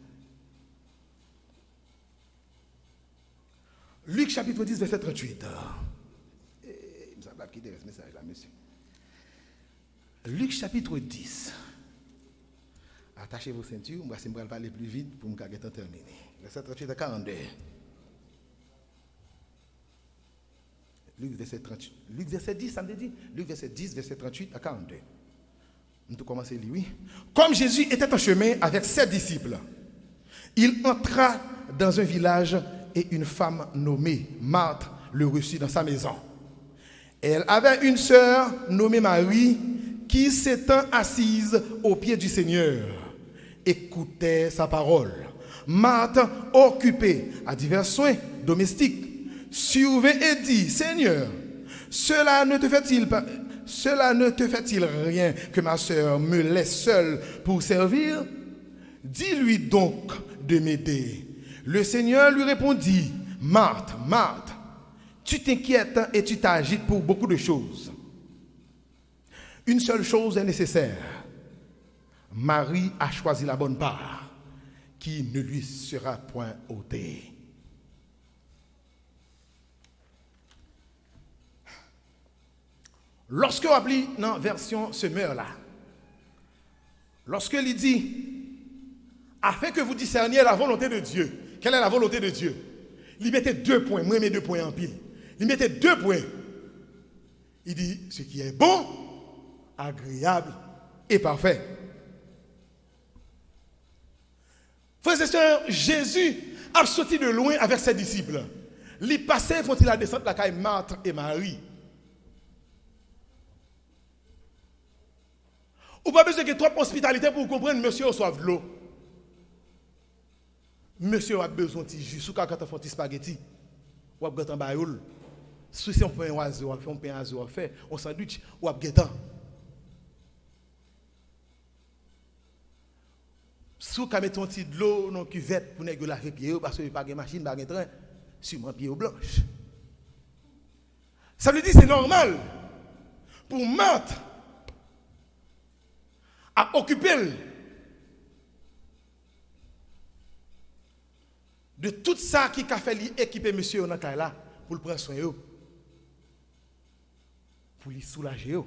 Speaker 3: Luc chapitre 10, verset 38. Il me semble qu'il y a ce message là, monsieur. Luc chapitre 10. Attachez vos ceintures, on va parler plus vite pour me terminer. Verset 38 à 42. Luc verset 38. Luc verset 10, ça me dit. Luc verset 10, verset 38 à 42. On peut commencer à lire, oui. Comme Jésus était en chemin avec ses disciples, il entra dans un village et une femme nommée Marthe le reçut dans sa maison. Elle avait une sœur nommée Marie qui, s'étant assise aux pieds du Seigneur, écoutait sa parole. Marthe, occupée à divers soins domestiques, survint et dit, Seigneur, Cela ne te fait-il rien que ma sœur me laisse seule pour servir? Dis-lui donc de m'aider. Le Seigneur lui répondit, Marthe, Marthe, tu t'inquiètes et tu t'agites pour beaucoup de choses. Une seule chose est nécessaire. Marie a choisi la bonne part, qui ne lui sera point ôtée. Lorsque on lit dans la version semeur là, lorsque il dit, afin que vous discerniez la volonté de Dieu, quelle est la volonté de Dieu? Il mettait 2 points, moi je mets 2 points en pile. Il mettait 2 points. Il dit, ce qui est bon, agréable et parfait. Frères et sœurs, Jésus a sorti de loin avec ses disciples. Les passés font-ils la descente la caille Marthe et Marie. Ou pas besoin de trop hospitalité pour comprendre monsieur reçoit de l'eau. Monsieur a besoin de jus, sous quand on fait des spaghettis, ou a besoin de bayoul. Si on fait un oiseau, on fait un oiseau, on fait un sandwich, ou a besoin. Si on met un petit de l'eau dans une cuvette pour ne laver pied parce que pas de machine, pas de train, sûrement pied blanche. Ça veut dire c'est normal pour Marthe à occuper de tout ça qui a fait équiper monsieur dans là pour le prendre soin pour lui soulager.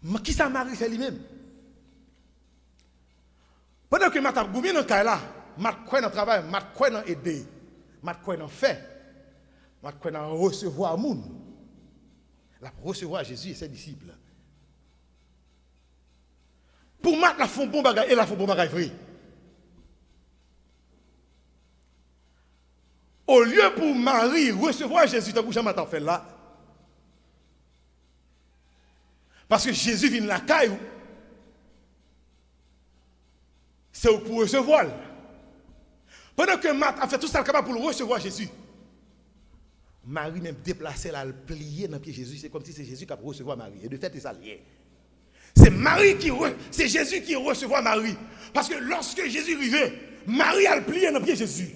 Speaker 3: Mais qui ça Marie fait lui-même? Pendant que Marthe a goumé dans là, Marthe croit dans le travail, Marthe croit dans aider, Marthe croit dans faire, Marthe croit dans recevoir le monde. La recevoir Jésus et ses disciples. Pour Marthe, la font bon bagage et la font bon bagage vrai. Au lieu pour Marie recevoir Jésus, tu as bouché Marthe fait là. Parce que Jésus vient de la caille. C'est pour recevoir. Pendant que Marthe a fait tout ça capable pour recevoir Jésus, Marie même déplacée là, elle pliée dans le pied de Jésus. C'est comme si c'est Jésus qui a recevoir Marie. Et de fait, c'est ça lié. C'est Jésus qui recevoir Marie. Parce que lorsque Jésus arrivait, Marie a plié dans le pied de Jésus.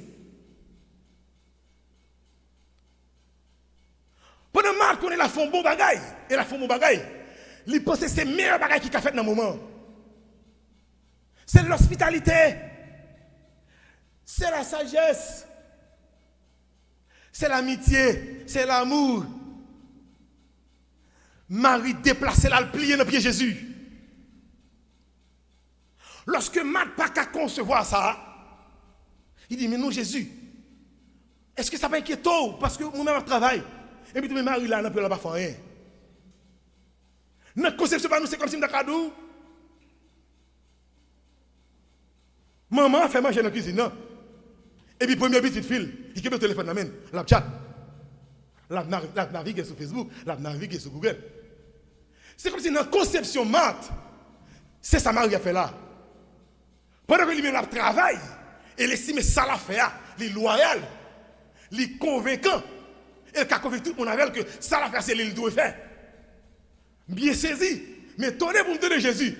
Speaker 3: Pendant Marthe connaît la font bon bagaille et la font bon bagaille, il pense que c'est le meilleur bagaille qu'il a fait dans le moment. C'est l'hospitalité, c'est la sagesse, c'est l'amitié, c'est l'amour. Marie déplacée là, le plié dans le pied de Jésus. Lorsque Marthe n'a pas qu'à concevoir ça, il dit, mais non Jésus, est-ce que ça va inquiéter parce que moi-même je travaille? Et puis Marie là, n'a pas fait rien. Notre conception pas nous, c'est comme si nous avons cadeau. Maman fait manger dans la cuisine. Non? Et puis première petite fille, il a le téléphone dans la main, la chat. La navigue sur Facebook, la navigue sur Google. C'est comme si dans la conception Marthe, c'est ça Marie a fait là. Pendant que lui-même travaille, elle estime ça la fait, il est loyal, il est convaincant. Et qui a convaincu tout le monde avec que ça la fait, c'est l'île doit faire. Bien saisi. Mais tenez pour me donner Jésus.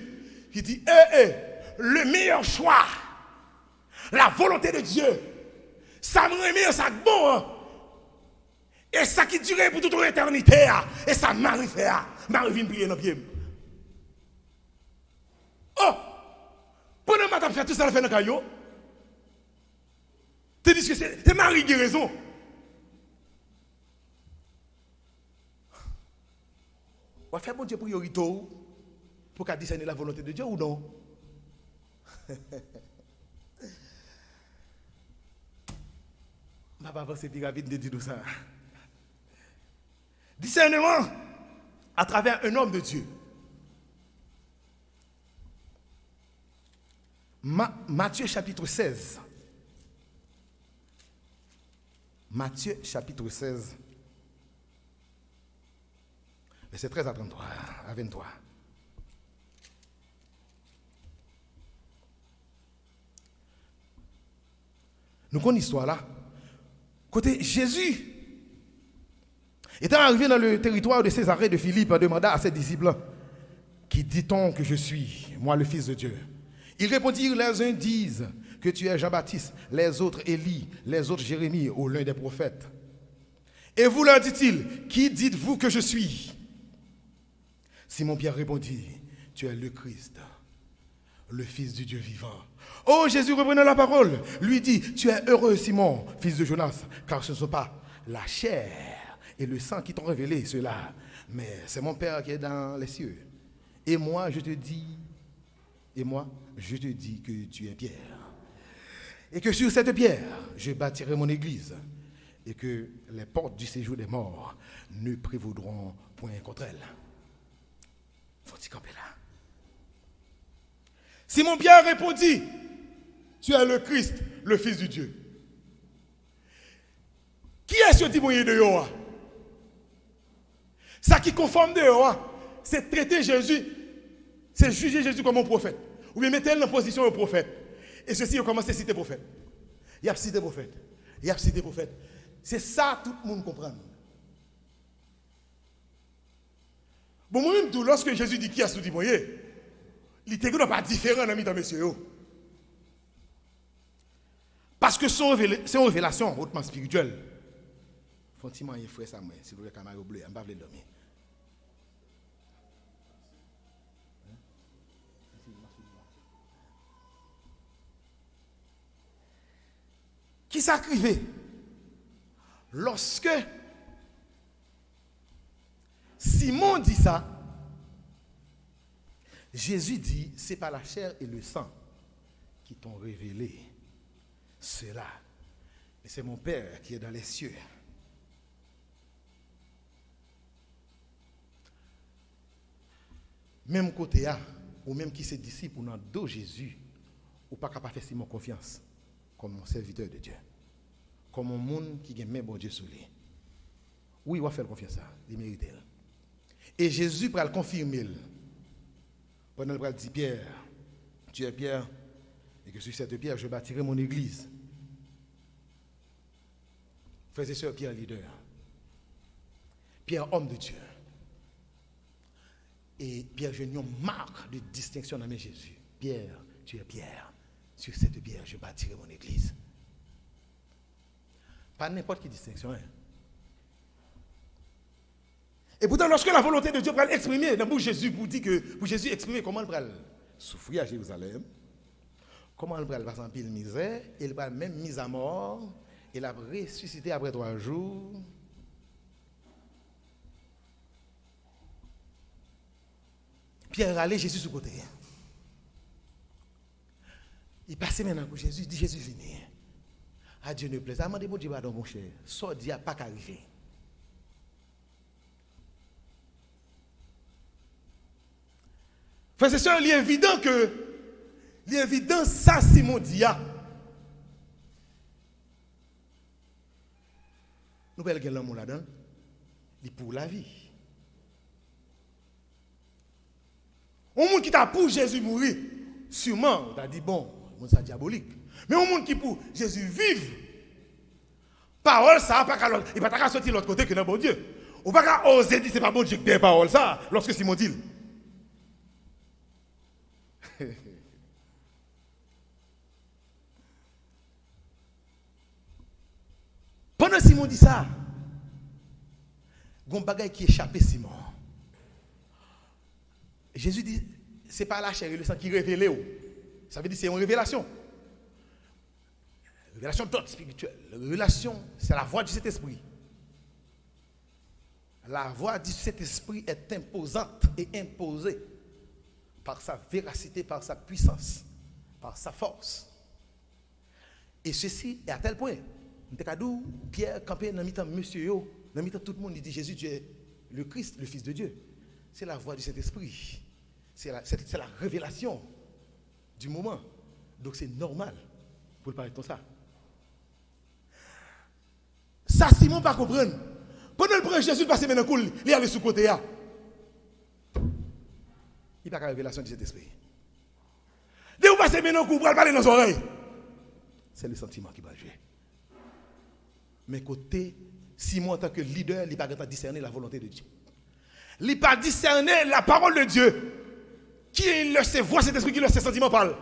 Speaker 3: Il dit, le meilleur choix, la volonté de Dieu, ça me remet ça bon. Hein? Et ça qui durait pour toute l'éternité. Et ça Marie fait. Marie vient prier dans le pied. Oh! Pendant que tu fait tout ça, la fait dans le caillou. Tu dis que c'est Marie qui a raison. On va faire bon Dieu priorité pour qu'à discerner la volonté de Dieu ou non? Je ne vais pas avancer plus rapide de dire tout ça. Discernement à travers un homme de Dieu. Matthieu chapitre 16. Matthieu chapitre 16. Verset 13 à 33, à 23. Nous connaissons l'histoire là. Côté Jésus, Étant arrivé dans le territoire de Césarée de Philippe, demanda à ses disciples, qui dit-on que je suis, moi le Fils de Dieu? Ils répondirent, les uns disent que tu es Jean-Baptiste, les autres Élie, les autres Jérémie ou l'un des prophètes. Et vous leur dit-il, qui dites-vous que je suis? Simon-Pierre répondit, tu es le Christ, le Fils du Dieu vivant. Oh, Jésus reprenant la parole, lui dit, tu es heureux Simon, fils de Jonas, car ce ne sont pas la chair et le sang qui t'ont révélé cela, mais c'est mon Père qui est dans les cieux. Et moi, je te dis que tu es Pierre. Et que sur cette pierre, je bâtirai mon église. Et que les portes du séjour des morts ne prévaudront point contre elle. Faut-il camper là? Simon-Pierre répondit, tu es le Christ, le Fils du Dieu. Qui est ce témoin de Yoa? Ça qui conforme de Yoa, c'est traiter Jésus, c'est juger Jésus comme un prophète. Ou bien mettre dans la position de prophète. Et ceci, il commence à citer prophète. Il a cité prophète. Il a cité prophète. C'est ça tout le monde comprend. Bon, moi-même, lorsque Jésus dit qui a ce témoin, il n'est pas différent dans mes messieurs. Parce que c'est une révélation hautement spirituelle. Fontima, il frère ça, si vous voulez camarade bleu, on va pas dormir. Qui s'acrivait lorsque Simon dit ça, Jésus dit, c'est pas la chair et le sang qui t'ont révélé cela, mais c'est mon Père qui est dans les cieux. Même côté A, ou même qui se disciple ou dans dos Jésus, ou pas capable de faire Simon confiance comme un serviteur de Dieu, comme un monde qui aime bon Dieu sous lui. Oui, il va faire confiance à ça, il mérite. Et Jésus va le confirmer. Pendant qu'il dit Pierre, tu es Pierre, et que sur cette pierre, je bâtirai mon église. Frères et sœurs, Pierre leader. Pierre homme de Dieu. Et Pierre, je n'ai une marque de distinction dans mes Jésus. Pierre, tu es Pierre. Sur cette pierre, je bâtirai mon église. Pas n'importe quelle distinction. Hein? Et pourtant, lorsque la volonté de Dieu va l'exprimer dans bouche Jésus, pour dire que pour Jésus exprimer comment il va souffrir à Jérusalem, comment il va passer en pile misère, il va même mis à mort, il a ressuscité après 3 jours. Pierre allait Jésus sur le côté. Il passait maintenant pour Jésus, il dit Jésus vini. À Dieu ne plaise. Amandez bon Dieu pardon mon cher. Ça dit pas qu'arriver. Frères et sœurs, il est évident ça Simon dit. Nous pouvons gagner l'amour là-dedans. Il pour la vie. Un monde qui t'a pour Jésus mourir, sûrement, t'as dit bon, c'est diabolique. Mais un monde qui pour Jésus vive, parole ça, il ne va pas sortir de l'autre côté que non bon Dieu. Ou pas oser dire c'est pas bon Dieu que des paroles ça, lorsque Simon dit. Pendant Simon dit ça, il y a un bagage qui échappe Simon. Jésus dit, ce n'est pas la chair et le sang qui révèle. Ça veut dire que c'est une révélation. Révélation d'ordre spirituel. Révélation, c'est la voix du Saint-Esprit. La voix du Saint-Esprit est imposante et imposée par sa véracité, par sa puissance, par sa force. Et ceci est à tel point. Pierre campé dans mi-temps monsieur, dans mi-temps tout le monde dit Jésus, tu es le Christ, le Fils de Dieu. C'est la voix du Saint-Esprit. C'est la révélation du moment. Donc c'est normal pour parler comme ça. Ça, Simon ne peut pas comprendre. Pendant le premier Jésus passe maintenant, il est allé sous côté. Il n'y a pas de révélation du Saint-Esprit. Dès que vous passez maintenant, vous pouvez parler dans les oreilles. C'est le sentiment qui va jouer. Mais côté Simon, en tant que leader, il n'a pas discerné la volonté de Dieu. Il n'a pas discerné la parole de Dieu. Qui est le sait, voix cet esprit qui le sait, sentiment parle.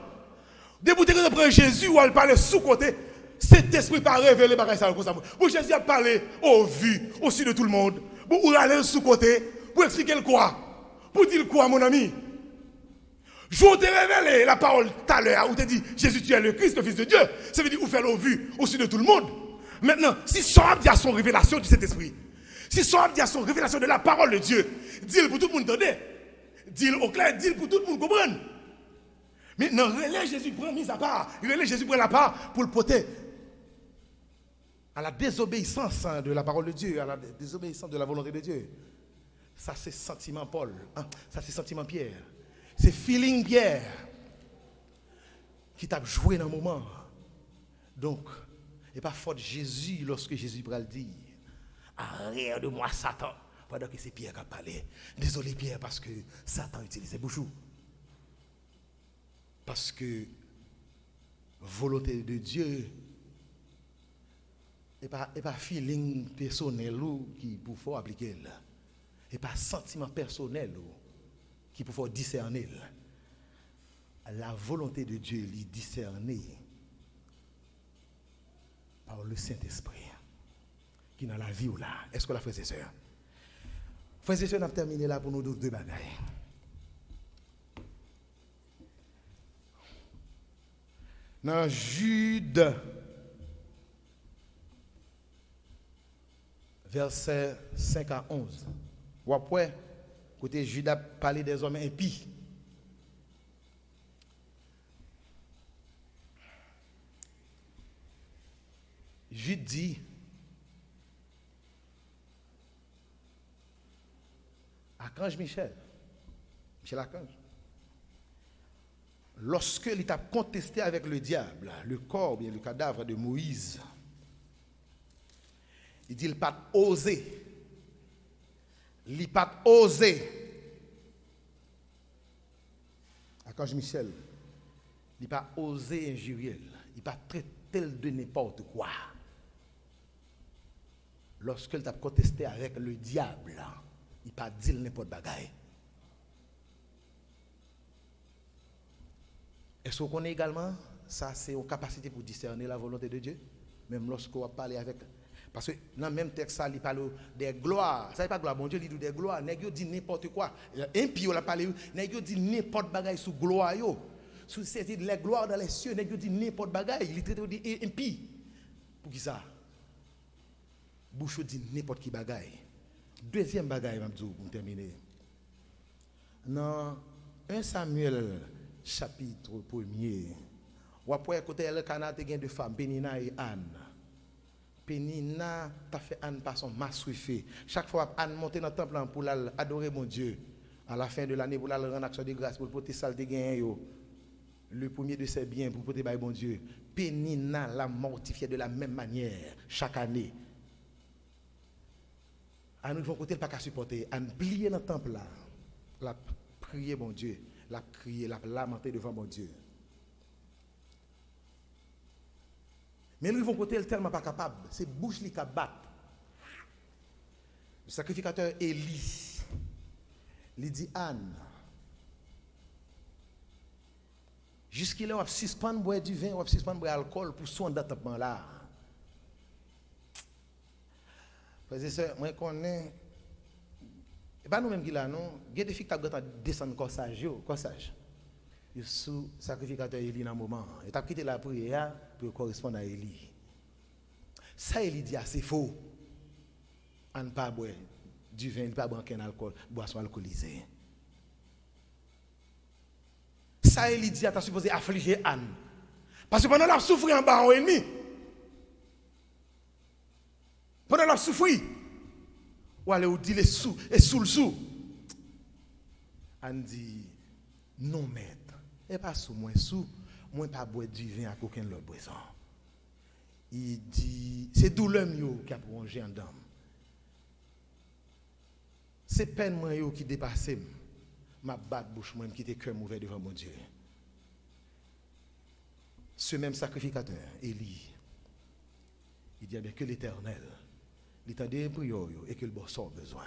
Speaker 3: Debout de prendre Jésus, où elle parle sous-côté, cet esprit pas révélé par ça comme ça. Pour Jésus a parlé au vu, aussi de tout le monde. Pour aller sous-côté, pour expliquer le quoi. Pour dire quoi, mon ami. Je t'ai révélé la parole tout à l'heure, où tu dit, Jésus, tu es le Christ, le Fils de Dieu. Ça veut dire, vous faites le vu, aussi de tout le monde. Maintenant, si son âme dit à son révélation de cet esprit, si son âme dit à son révélation de la parole de Dieu, dis-le pour tout le monde entendre. Dis-le au clair, dis-le pour tout le monde comprendre. Maintenant, relais Jésus prend mise à part. Relais Jésus prend la part pour le porter à la désobéissance de la parole de Dieu, à la désobéissance de la volonté de Dieu. Ça, c'est sentiment Paul. Hein? Ça, c'est sentiment Pierre. C'est feeling Pierre qui t'a joué dans le moment. Donc, et pas faute Jésus lorsque Jésus va le dire. Arrière de moi, Satan. Pendant que c'est Pierre qui a parlé. Désolé, Pierre, parce que Satan utilise ses bouchons. Parce que volonté de Dieu et pas feeling personnel qui pour faut appliquer là. Et pas sentiment personnel qui pour faut discerner. La volonté de Dieu est discernée par le Saint-Esprit qui est dans la vie ou là. Est-ce que la frère et sœur? Frères et sœurs, on a terminé là pour nous deux bagailles. Dans Jude, versets 5 à 11. Ou après, côté Jude a parlé des hommes impies. Jude dit, Archange Michel Archange, lorsque il a contesté avec le diable le corps, bien le cadavre de Moïse, il dit il n'a pas osé. Il n'a pas osé. Archange Michel, il n'a pas osé injurier. Il n'a pas traité de n'importe quoi. Lorsque il a contesté avec le diable, il n'a pas dit n'importe bagaille. Est-ce qu'on connaît également, ça c'est une capacité pour discerner la volonté de Dieu, même lorsqu'on va parler avec. Parce que dans le même texte, il parle des gloires. Ça n'est pas gloire, bon Dieu, il dit des gloires. N'est-ce dit n'importe quoi. Impie, on a parlé, n'est-ce dit n'importe bagaille sous gloire. Sous les gloires dans les cieux, n'est-ce dit n'importe bagaille. Il traite de impie. Pour qui ça? Bouchot dit n'importe qui bagaille. Deuxième bagaille, pour terminer. Dans 1 Samuel, chapitre 1er, ou après, côté le Canada, il y a deux femmes, Pénina et Anne. Pénina t'a fait Anne par son massoufé. Chaque fois Anne monte dans le temple pour adorer mon Dieu. À la fin de l'année, pour la rendre action de grâce, pour porter salle de gain. Le premier de ses biens pour porter par mon Dieu. Pénina l'a mortifié de la même manière chaque année. À nous, de côté, il n'a pas qu'à supporter. Anne plié dans le temple là. La prié mon Dieu. La crié, la lamenté devant mon Dieu. Mais nous, de côté, il n'est tellement pas capable. C'est bouche qui bat. Le sacrificateur Élie, il dit Anne, jusqu'il a suspendre boire du vin, ou suspendre boire alcool pour soin d'attapement là. Frères et sœurs, moi je connais. Et pas nous-mêmes qui là, non. Il y a des filles qui ont descendu corsage. Le sacrificateur Élie dans un moment. Il a quitté la prière pour correspondre à Élie. Ça, Élie dit, c'est faux. On ne pas boire du vin, on ne pas boire aucun alcool, boisson alcoolisée. Ça, Élie dit, tu as supposé affliger Anne. Parce que pendant la souffrir en bas, en ennemi. Pendant la souffrir, ou aller ou dire les sous, et sous le sous. Anne dit, non, maître. Et pas sous moi pas boire du vin à aucun autre boisson. Il dit, c'est douleur qui a prolongé en dame. C'est peine moi qui dépasse ma batte bouche moi qui était cœur mauvais devant mon Dieu. Ce même sacrificateur, Élie, il dit bien que l'Éternel l'état des prières et que le bon sort besoin.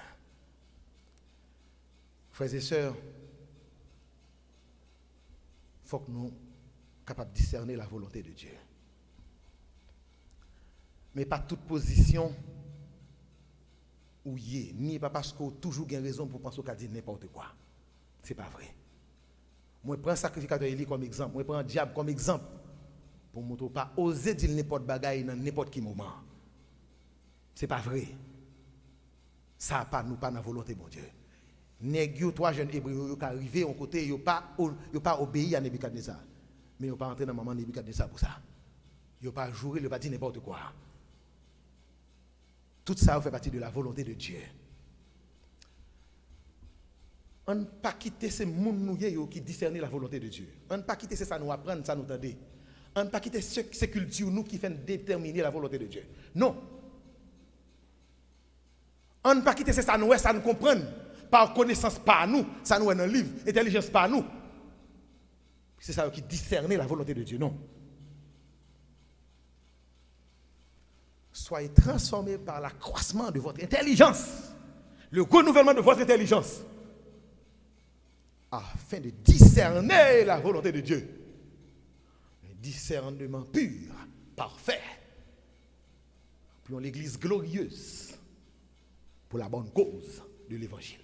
Speaker 3: Frères et sœurs, il faut que nous soyons capables de discerner la volonté de Dieu. Mais pas toute position où y est, ni pas parce qu'on a toujours une raison pour penser qu'on dit n'importe quoi. Ce n'est pas vrai. Moi, je prends le sacrificateur Élie comme exemple, moi, je prends le diable comme exemple, pour ne pas oser dire n'importe bagaille dans n'importe quel moment. Ce n'est pas vrai. Ça n'a pas dans la volonté de mon Dieu. Nèg 3 jeunes hébreux qui arrivent en côté, ils n'ont pas obéi à Nebuchadnezzar. Mais ils n'ont pas entré dans le moment de Nebuchadnezzar pour ça. Ils n'ont pas joué, ils n'ont pas dit n'importe quoi. Tout ça fait partie de la volonté de Dieu. On ne pas quitter ces gens qui discernent la volonté de Dieu. On ne pas quitter ça nous apprendre, ça nous tendre. On ne pas quitter ces cultures nous qui font déterminer la volonté de Dieu. Non. On ne pas quitter ça nous comprendre. Par connaissance par nous, ça nous est dans le livre, intelligence par nous. C'est ça qui discerne la volonté de Dieu, non. Soyez transformés par l'accroissement de votre intelligence, le renouvellement de votre intelligence, afin de discerner la volonté de Dieu. Un discernement pur, parfait, pour l'église glorieuse, pour la bonne cause de l'évangile.